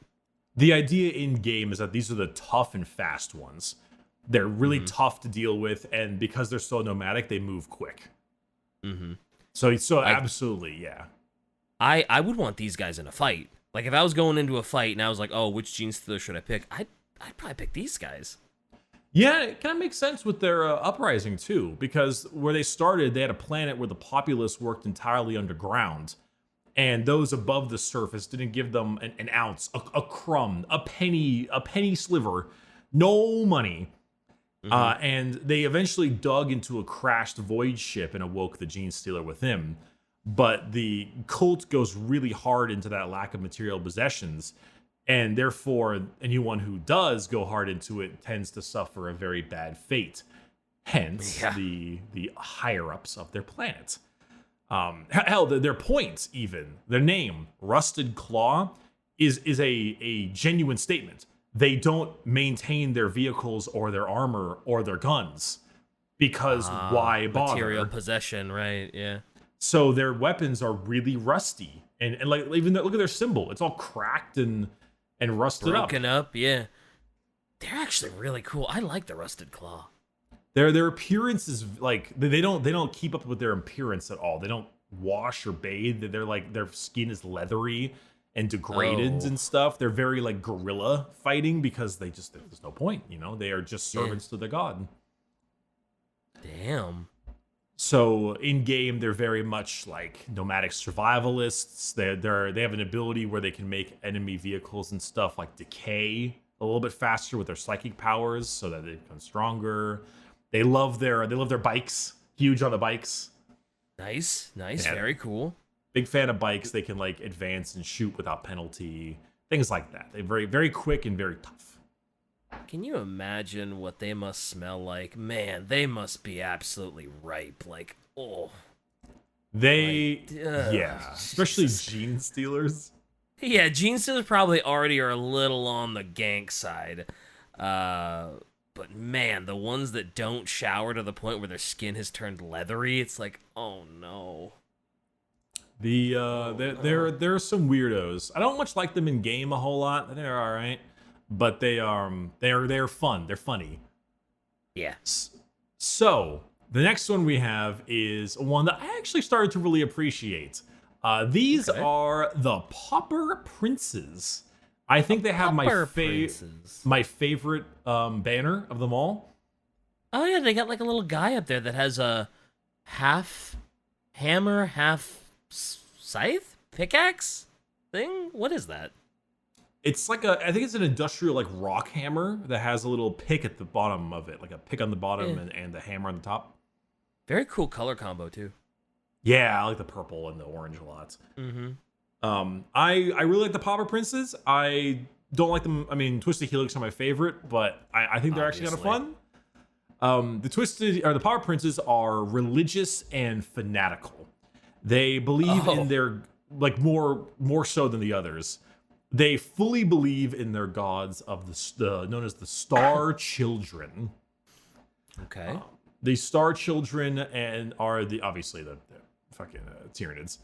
The idea in game is that these are the tough and fast ones. They're really tough to deal with, and because they're so nomadic, they move quick. So absolutely, yeah. I would want these guys in a fight. Like, if I was going into a fight and I was like, oh, which Genestealer should I pick? I'd probably pick these guys. Yeah, it kind of makes sense with their uprising too, because where they started, they had a planet where the populace worked entirely underground, and those above the surface didn't give them an ounce, a crumb, a penny sliver, no money. And they eventually dug into a crashed void ship and awoke the Genestealer with him. But the cult goes really hard into that lack of material possessions, and therefore anyone who does go hard into it tends to suffer a very bad fate. Hence the higher-ups of their planet. Hell, their point, even their name, Rusted Claw, is a genuine statement. They don't maintain their vehicles or their armor or their guns, because why bother? Material possession, right? Yeah. So their weapons are really rusty, and like even look at their symbol; it's all cracked and rusted broken up. Yeah, they're actually really cool. I like the Rusted Claw. Their appearance is like they don't keep up with their appearance at all. They don't wash or bathe. They're like, their skin is leathery and degraded and stuff. They're very like guerrilla fighting, because there's no point, they are just servants to the god. Damn. So in game, they're very much like nomadic survivalists. They have an ability where they can make enemy vehicles and stuff like decay a little bit faster with their psychic powers, so that they become stronger. They love their bikes. Huge on the bikes. Nice, very cool. Big fan of bikes. They can like advance and shoot without penalty. Things like that. They're very, very quick and very tough. Can you imagine what they must smell like? Man, they must be absolutely ripe. Like, oh. Yeah, especially Genestealers. Yeah, Genestealers probably already are a little on the gank side. But man, the ones that don't shower to the point where their skin has turned leathery, it's like, oh no. There are some weirdos. I don't much like them in game a whole lot. They're all right, but they're fun. They're funny. Yeah. So the next one we have is one that I actually started to really appreciate. These are the Pauper Princes. I think they have my favorite banner of them all. Oh yeah, they got like a little guy up there that has a half hammer, half scythe, pickaxe thing. What is that? It's like I think it's an industrial like rock hammer that has a little pick at the bottom of it, like a pick on the bottom and the hammer on the top. Very cool color combo too. Yeah, I like the purple and the orange a lot. Mm-hmm. I really like the Pauper Princes. I don't like them. I mean, Twisted Helix are my favorite, but I think they're actually kind of fun. The Pauper Princes are religious and fanatical. They believe in their like more so than the others. They fully believe in their gods of the known as the Star Children. Okay. The Star Children and are obviously the fucking Tyranids.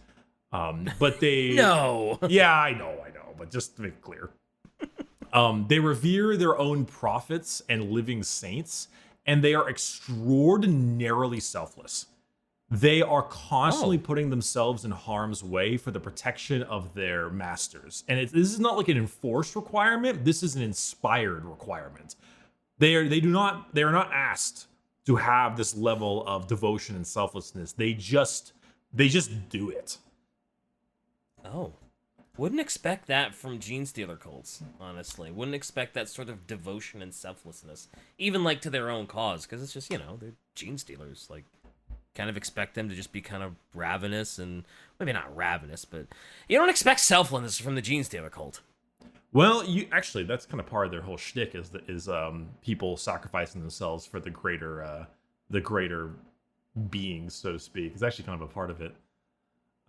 But they No. Yeah, I know, but just to make it clear. They revere their own prophets and living saints, and they are extraordinarily selfless. They are constantly putting themselves in harm's way for the protection of their masters. And this is not like an enforced requirement. This is an inspired requirement. They are not asked to have this level of devotion and selflessness. They just do it. Oh. Wouldn't expect that from Genestealer cults, honestly. Wouldn't expect that sort of devotion and selflessness. Even like to their own cause, because it's just, they're Genestealers. Like, kind of expect them to just be kind of ravenous and maybe not ravenous, but you don't expect selflessness from the Genestealer cult. Well, that's kind of part of their whole shtick is people sacrificing themselves for the greater beings, so to speak. It's actually kind of a part of it.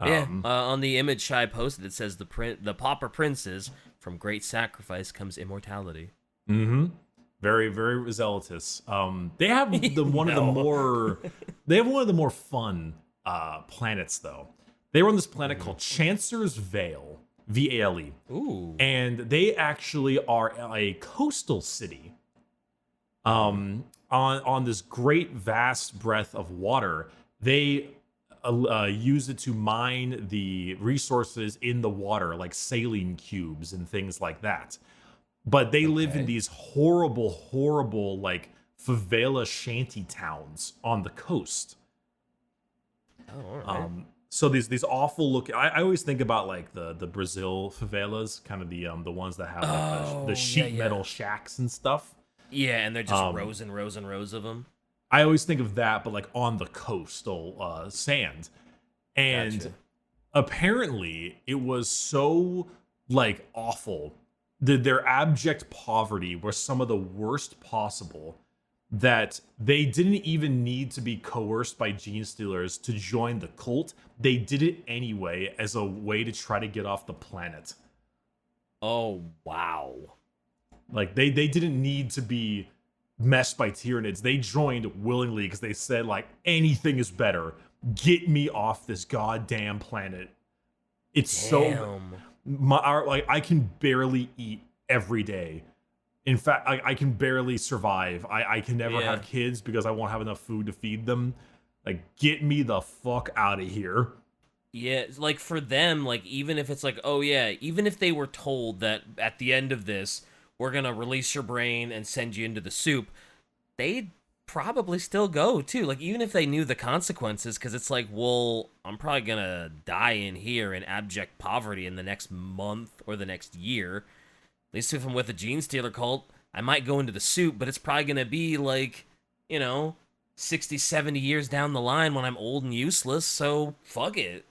On the image Shai posted, it says the Pauper Princes, from great sacrifice comes immortality. Mm-hmm. Very, very zealotous. They have one of the more fun planets though. They run this planet called Chancer's Vale, Vale. Ooh. And they actually are a coastal city. On this great vast breadth of water, they use it to mine the resources in the water, like saline cubes and things like that. But they live in these horrible, like favela shanty towns on the coast. Oh, all right. So these awful looking. I always think about like the Brazil favelas, kind of the ones that have like the sheet metal shacks and stuff. Yeah, and they're just rows and rows and rows of them. I always think of that, but like on the coastal sand. And apparently it was so like awful. Their abject poverty was some of the worst possible that they didn't even need to be coerced by Genestealers to join the cult. They did it anyway as a way to try to get off the planet. Oh, wow. Like they didn't need to be messed by Tyranids. They joined willingly because they said like anything is better. Get me off this goddamn planet. It's so I can barely eat every day. In fact, I can barely survive. I can never have kids because I won't have enough food to feed them. Like, get me the fuck out of here. Yeah, like for them, like even if it's like, even if they were told that at the end of this, we're gonna release your brain and send you into the soup, they'd probably still go too. Like even if they knew the consequences, because it's like, well, I'm probably gonna die in here in abject poverty in the next month or the next year. At least if I'm with a Genestealer cult, I might go into the soup, but it's probably gonna be like, 60, 70 years down the line when I'm old and useless, so fuck it.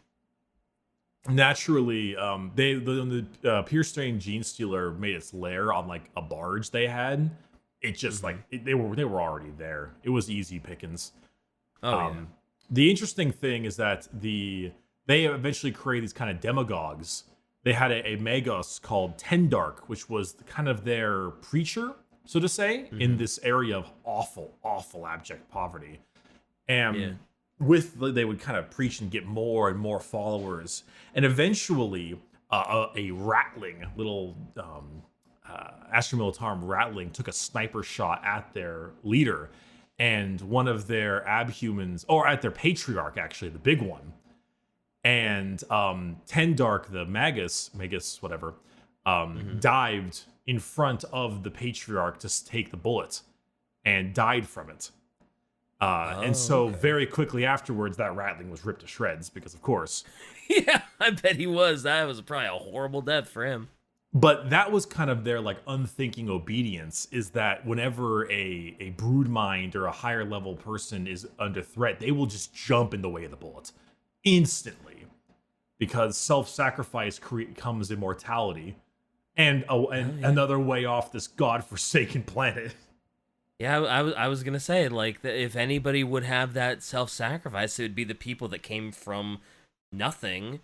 Naturally, the Pure Strain Genestealer made its lair on like a barge they had. it just they were already there. It was easy pickings. Oh yeah. The interesting thing is that they eventually created these kind of demagogues. They had a Magos called Tendark, which was kind of their preacher, so to say, in this area of awful, awful abject poverty. And they would kind of preach and get more and more followers. And eventually, a rattling little Astra Militarum rattling took a sniper shot at their leader, and one of their abhumans, or at their Patriarch, actually, the big one. And Tendark, the Magus, whatever, dived in front of the Patriarch to take the bullet and died from it. And so very quickly afterwards, that rattling was ripped to shreds because, of course. Yeah, I bet he was. That was probably a horrible death for him. But that was kind of their like unthinking obedience, is that whenever a brood mind or a higher level person is under threat, they will just jump in the way of the bullet instantly, because self-sacrifice comes immortality and another way off this godforsaken planet. Yeah, I was gonna say, like, if anybody would have that self-sacrifice, it would be the people that came from nothing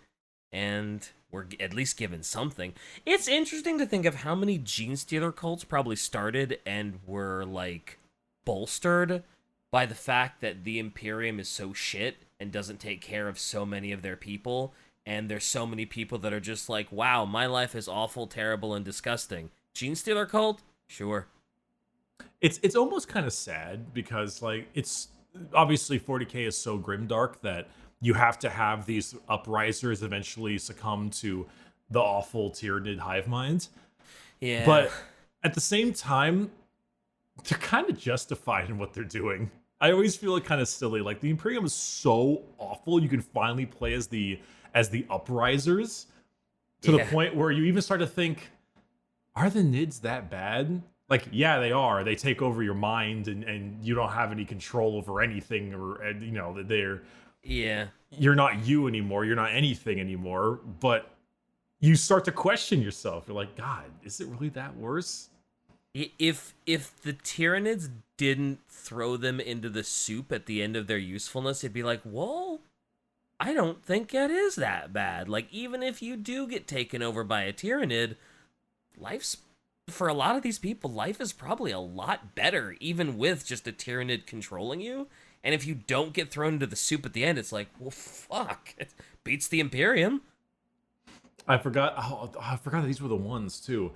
and were at least given something. It's interesting to think of how many Genestealer cults probably started and were, like, bolstered by the fact that the Imperium is so shit and doesn't take care of so many of their people, and there's so many people that are just like, wow, my life is awful, terrible, and disgusting. Genestealer cult? Sure. It's almost kind of sad because, like, it's obviously 40k is so grimdark that you have to have these uprisers eventually succumb to the awful Tyranid Hive Mind. Yeah. But at the same time, they're kind of justified in what they're doing. I always feel it kind of silly. Like, the Imperium is so awful, you can finally play as the uprisers to the point where you even start to think, are the Nids that bad? Like, yeah, they are. They take over your mind and you don't have any control over anything, or, you know, they're... Yeah. You're not you anymore. You're not anything anymore. But you start to question yourself. You're like, God, is it really that worse? If the Tyranids didn't throw them into the soup at the end of their usefulness, it'd be like, well, I don't think it is that bad. Like, even if you do get taken over by a Tyranid, for a lot of these people, life is probably a lot better, even with just a Tyranid controlling you. And if you don't get thrown into the soup at the end, it's like, well, fuck. It beats the Imperium. I forgot that these were the ones, too.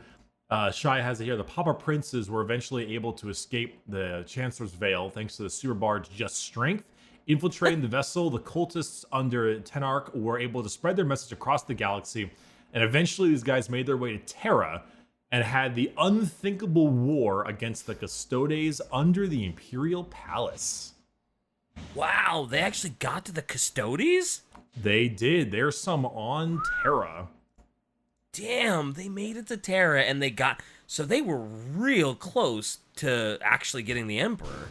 Shai has it here. The Papa Princes were eventually able to escape the Chancellor's Veil thanks to the Sewer Bard's just strength. Infiltrating the vessel, the cultists under Tenarch were able to spread their message across the galaxy. And eventually these guys made their way to Terra and had the unthinkable war against the Custodes under the Imperial Palace. Wow, they actually got to the Custodes? They did. There's some on Terra. Damn, they made it to Terra, and so they were real close to actually getting the Emperor.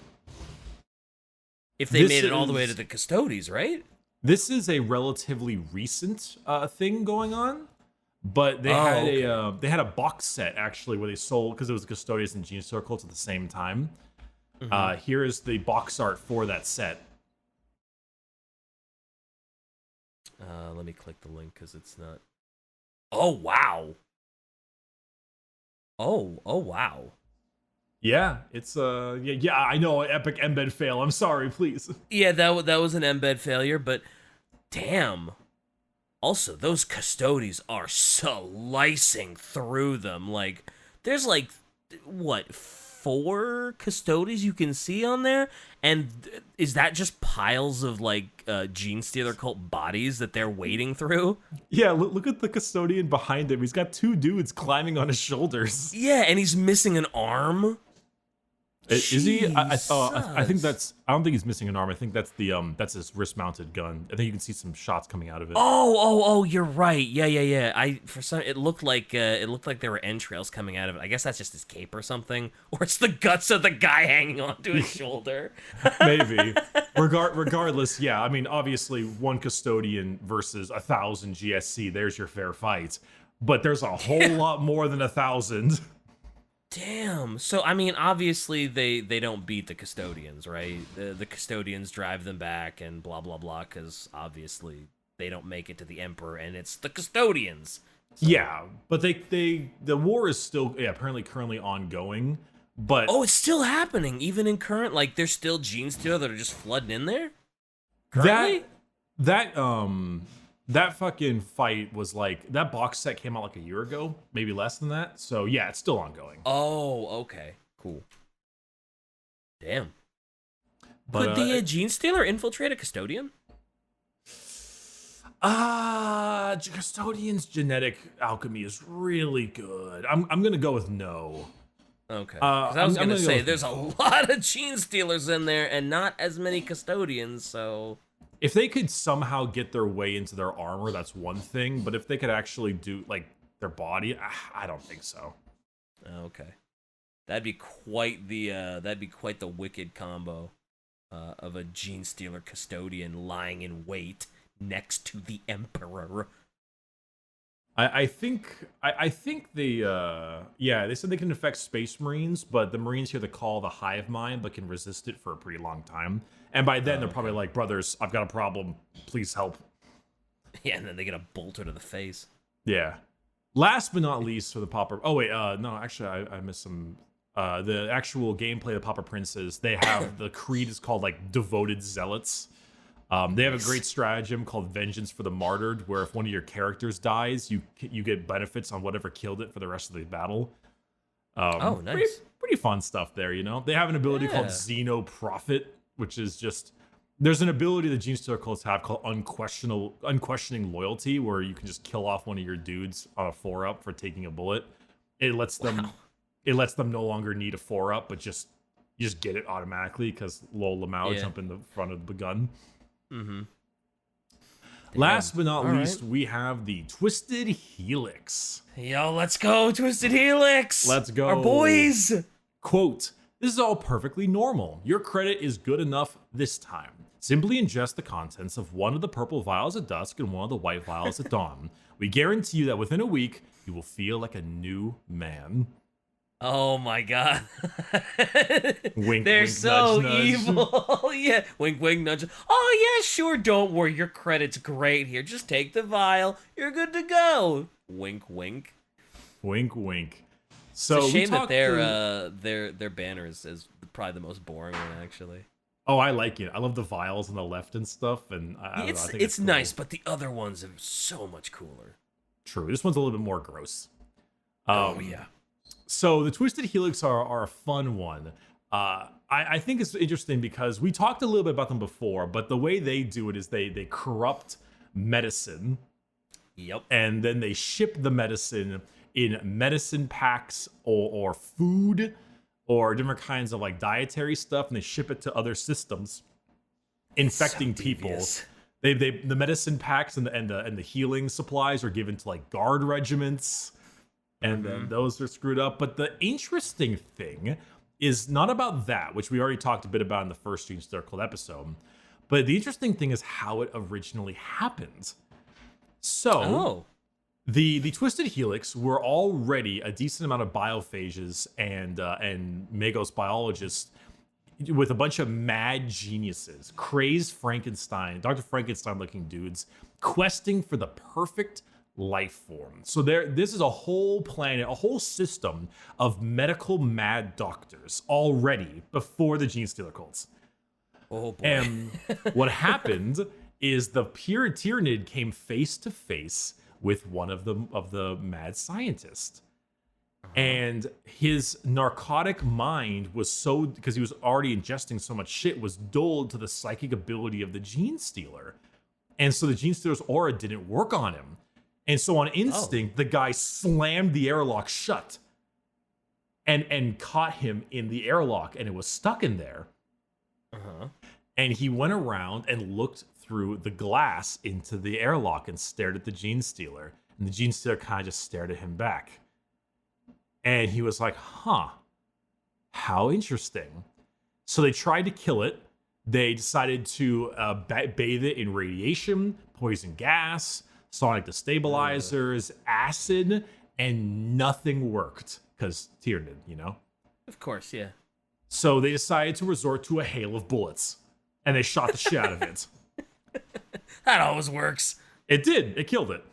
If they made it all the way to the Custodes, right? This is a relatively recent thing going on, but they had a box set actually where they sold, because it was the Custodes and Genestealer Cults at the same time. Here is the box art for that set. Let me click the link because it's not. Oh wow. Oh wow. Yeah, it's yeah. I know, epic embed fail. I'm sorry, please. Yeah, that was an embed failure, but damn. Also, those Custodes are slicing through them. Like, there's like, what, 4 Custodes you can see on there? And is that just piles of, like, Genestealer Cult bodies that they're wading through? Yeah, look at the Custodian behind him. He's got 2 dudes climbing on his shoulders. Yeah, and he's missing an arm. Is he? I think that's. I don't think he's missing an arm. I think that's that's his wrist-mounted gun. I think you can see some shots coming out of it. Oh! You're right. Yeah. It looked like there were entrails coming out of it. I guess that's just his cape or something, or it's the guts of the guy hanging onto his shoulder. Maybe. Regardless, yeah. I mean, obviously, 1 Custodian versus 1,000 GSC. There's your fair fight. But there's a whole lot more than 1,000. Damn. So I mean, obviously they don't beat the custodians, right? The custodians drive them back and blah blah blah, because obviously they don't make it to the emperor, and it's the custodians. So. Yeah, but the war is still apparently currently ongoing. But oh, it's still happening even in current. Like there's still Genestealer that are just flooding in there. Currently? That fucking fight was like, that box set came out like a year ago, maybe less than that. So yeah, it's still ongoing. Oh, okay, cool. Damn. But, could the Genestealer infiltrate a custodian? Custodian's genetic alchemy is really good. I'm gonna go with no. Okay. Because I was gonna say there's a lot of Genestealers in there and not as many custodians, so. If they could somehow get their way into their armor, that's one thing. But if they could actually do like their body, I don't think so. Okay, that'd be quite the wicked combo of a Genestealer custodian lying in wait next to the Emperor. I think they they said they can affect Space Marines, but the Marines hear the call of the Hive Mind, but can resist it for a pretty long time. And by then they're probably like, brothers, I've got a problem. Please help. Yeah, and then they get a bolter to the face. Yeah. Last but not least for the Pauper. Oh wait, no, actually I missed some. The actual gameplay of the Pauper Princes. They have the creed is called like Devoted Zealots. They have a great stratagem called Vengeance for the Martyred, where if one of your characters dies, you get benefits on whatever killed it for the rest of the battle. Oh, nice. Pretty fun stuff there, you know? They have an ability called Xeno Prophet, which is just... There's an ability the Genestealer Cults have called Unquestioning Loyalty, where you can just kill off one of your dudes on a 4-up for taking a bullet. It lets them no longer need a 4-up, but you just get it automatically, because Lol Lamau jump in the front of the gun. Mm-hmm. Last but not least, we have the Twisted Helix. Yo, let's go, Twisted Helix! Let's go. Our boys! Quote, this is all perfectly normal. Your credit is good enough this time. Simply ingest the contents of one of the purple vials at dusk and one of the white vials at dawn. We guarantee you that within a week, you will feel like a new man. Oh my god. Wink, They're wink, so nudge, nudge. evil. Yeah. Wink, wink, nudge. Oh, yeah, sure. Don't worry. Your credit's great here. Just take the vial. You're good to go. Wink, wink. Wink, wink. So it's a shame that their banner is probably the most boring one, actually. Oh, I like it. I love the vials on the left and stuff. And I don't know, I think it's cool. nice, but the other ones are so much cooler. True. This one's a little bit more gross. Oh, yeah. So the Twisted Helix are a fun one. I think it's interesting because we talked a little bit about them before, but the way they do it is they corrupt medicine. Yep. And then they ship the medicine in medicine packs or food or different kinds of like dietary stuff, and they ship it to other systems, infecting people. The medicine packs and the healing supplies are given to like guard regiments. And then those are screwed up. But the interesting thing is not about that, which we already talked a bit about in the first Genestealer Cult episode. But the interesting thing is how it originally happened. So, the Twisted Helix were already a decent amount of biophages and Magos biologists with a bunch of mad geniuses, crazed Frankenstein, Dr. Frankenstein-looking dudes, questing for the perfect life form. So this is a whole planet, a whole system of medical mad doctors already before the Genestealer Cults. Oh boy. And what happened is the pure Tyranid came face to face with one of the mad scientists. And his narcotic mind was so, because he was already ingesting so much shit, was dulled to the psychic ability of the Genestealer. And so the Genestealer's aura didn't work on him. And so on instinct, the guy slammed the airlock shut and caught him in the airlock, and it was stuck in there. And he went around and looked through the glass into the airlock and stared at the Genestealer. And the Genestealer kind of just stared at him back. And he was like, huh, how interesting. So they tried to kill it. They decided to bathe it in radiation, poison gas, sonic destabilizers, acid, and nothing worked because Tyranid, you know? Of course, yeah. So they decided to resort to a hail of bullets, and they shot the shit out of it. That always works. It did. It killed it.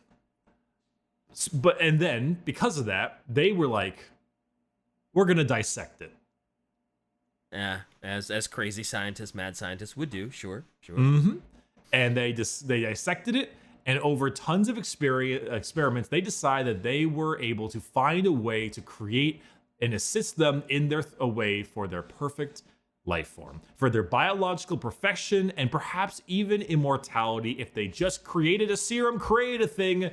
And then, because of that, they were like, we're going to dissect it. Yeah, as crazy scientists, mad scientists would do. Sure. Mm-hmm. And they dissected it, and over tons of experiments, they decided that they were able to find a way to create and assist them in a way for their perfect life form, for their biological perfection, and perhaps even immortality if they just created a serum, created a thing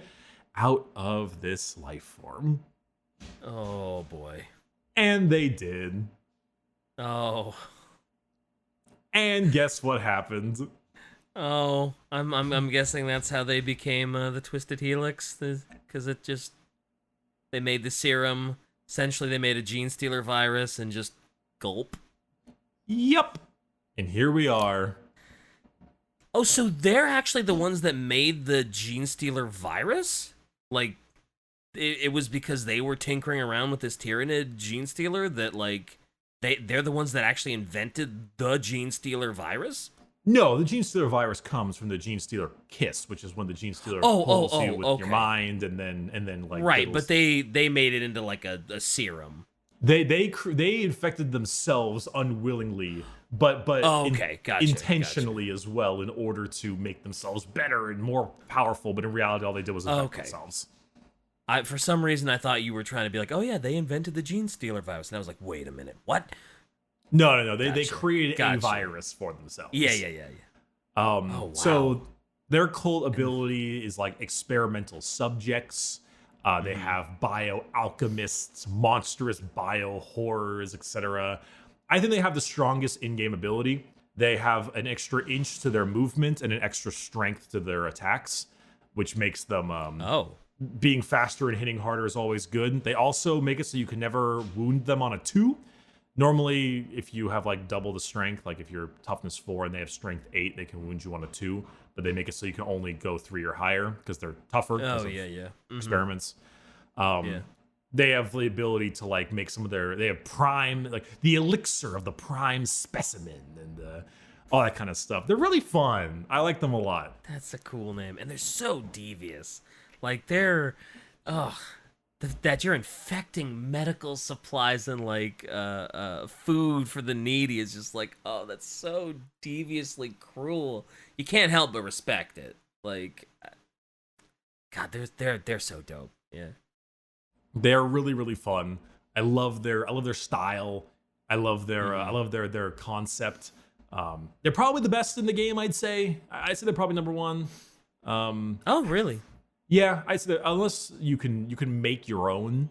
out of this life form. Oh, boy. And they did. Oh. And guess what happened? Oh, I'm guessing that's how they became the Twisted Helix, because they made the serum. Essentially, they made a Genestealer virus and just gulp. Yup. And here we are. Oh, so they're actually the ones that made the Genestealer virus? Like, it was because they were tinkering around with this Tyranid Genestealer that, like, they're the ones that actually invented the Genestealer virus? No, the Genestealer virus comes from the Genestealer kiss, which is when the Genestealer pulls you with your mind, and then like right. But they made it into like a serum. They infected themselves unwillingly, but intentionally as well, in order to make themselves better and more powerful. But in reality, all they did was infect themselves. For some reason, I thought you were trying to be like, oh yeah, they invented the Genestealer virus, and I was like, wait a minute, what? No. They created a virus for themselves. Yeah. Wow. So their cult ability is like experimental subjects. They have bio-alchemists, monstrous bio-horrors, etc. I think they have the strongest in-game ability. They have an extra inch to their movement and an extra strength to their attacks, which makes them... being faster and hitting harder is always good. They also make it so you can never wound them on a 2. Normally, if you have like double the strength, like if you're toughness 4 and they have strength 8, they can wound you on a 2. But they make it so you can only go 3 or higher because they're tougher. Experiments. They have the ability to like make some of they have prime, like the elixir of the prime specimen and all that kind of stuff. They're really fun. I like them a lot. That's a cool name. And they're so devious. Like they're, that you're infecting medical supplies and like food for the needy is just like, oh, that's so deviously cruel. You can't help but respect it. Like, God, they're so dope. Yeah, they're really, really fun. I love their style. I love their concept. They're probably the best in the game. I'd say they're probably number 1. Oh, really? Yeah, I said unless you can make your own,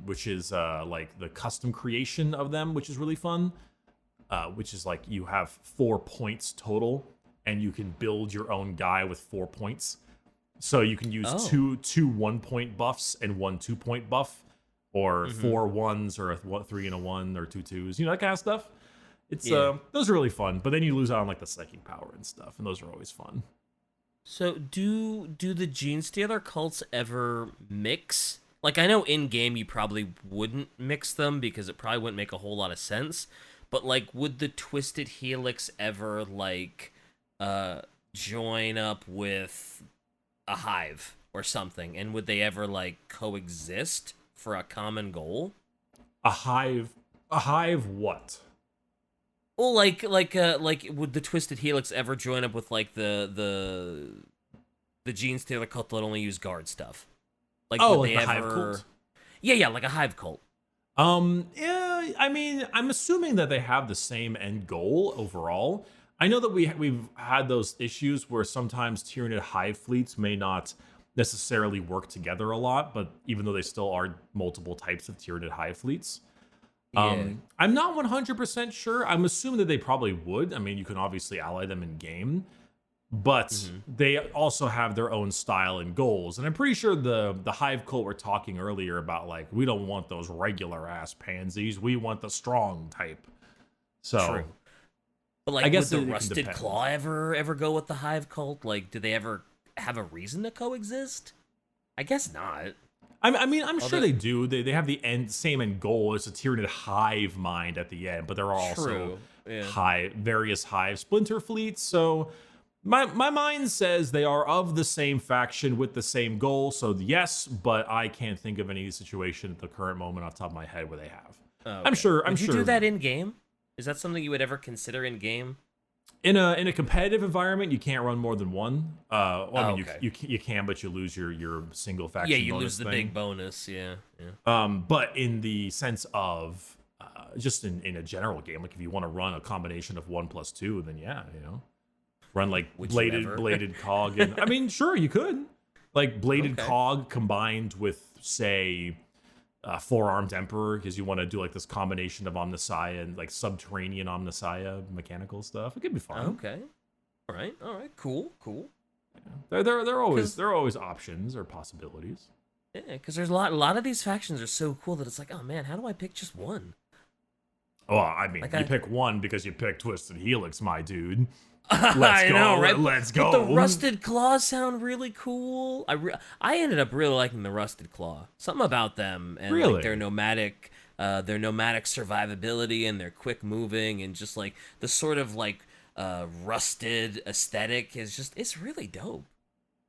which is like the custom creation of them, which is really fun. Which is like you have 4 points total, and you can build your own guy with 4 points. So you can use two 1-point buffs and 1 2-point buff, or 4 1s or a 3 and a 1 or 2 2s, that kind of stuff. It's those are really fun, but then you lose out on like the psychic power and stuff, and those are always fun. So do the Genestealer cults ever mix? Like, I know in game you probably wouldn't mix them because it probably wouldn't make a whole lot of sense. But like, would the Twisted Helix ever like join up with a hive or something? And would they ever like coexist for a common goal? A hive what? Well, like would the Twisted Helix ever join up with like the Genestealer Cult that only use guard stuff? Like, would they the ever... Hive Cult? Yeah, like a Hive Cult. Yeah, I mean, I'm assuming that they have the same end goal overall. I know that we've had those issues where sometimes Tyranid Hive Fleets may not necessarily work together a lot, but even though they still are multiple types of Tyranid Hive Fleets. I'm not 100% sure. I'm assuming that they probably would. I mean, you can obviously ally them in game, but they also have their own style and goals. And I'm pretty sure the Hive Cult we're talking earlier about, like, we don't want those regular ass pansies. We want the strong type. So, true. But like, I guess would the Rusted Claw ever go with the Hive Cult? Like, do they ever have a reason to coexist? I guess not. I mean, I'm sure they do. They have the same end goal. It's a Tyranid Hive Mind at the end, but there are also various Hive Splinter fleets. So my mind says they are of the same faction with the same goal. So yes, but I can't think of any situation at the current moment off the top of my head where they have. Okay. I'm sure. Would you do that in game? Is that something you would ever consider in game? In a competitive environment, you can't run more than one. I mean, okay. you can, but you lose your single faction. Yeah, you lose the big bonus. Yeah. But in the sense of just in a general game, like if you want to run a combination of 1+2, then yeah, run like bladed cog. And I mean, sure, you could like bladed cog combined with say. Four-armed Emperor, because you want to do like this combination of Omnissiah and like subterranean Omnissiah mechanical stuff. It could be fun. Okay. All right. Cool. Yeah. There are always options or possibilities. Yeah, because there's a lot of these factions are so cool that it's like, oh man, how do I pick just one? Well, I mean, you pick one because you pick Twisted Helix, my dude. I know, right? Let's go. But the Rusted Claws sound really cool. I ended up really liking the Rusted Claw. Something about them and like their nomadic survivability and their quick moving and just like the sort of like rusted aesthetic it's really dope.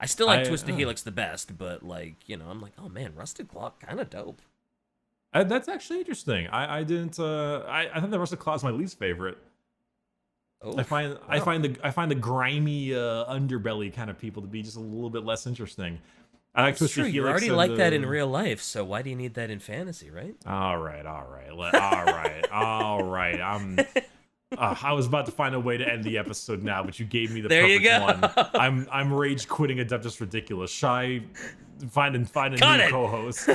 I still like Twisted Helix the best, but like I'm like, oh man, Rusted Claw kind of dope. That's actually interesting. I didn't. I think the Rusted Claw is my least favorite. I find the grimy underbelly kind of people to be just a little bit less interesting. I like Twisted Helix. You already like that in real life, so why do you need that in fantasy, right? All right. I was about to find a way to end the episode now, but you gave me the perfect one. I'm rage quitting Adeptus Ridiculous. Shy, find a new co-host.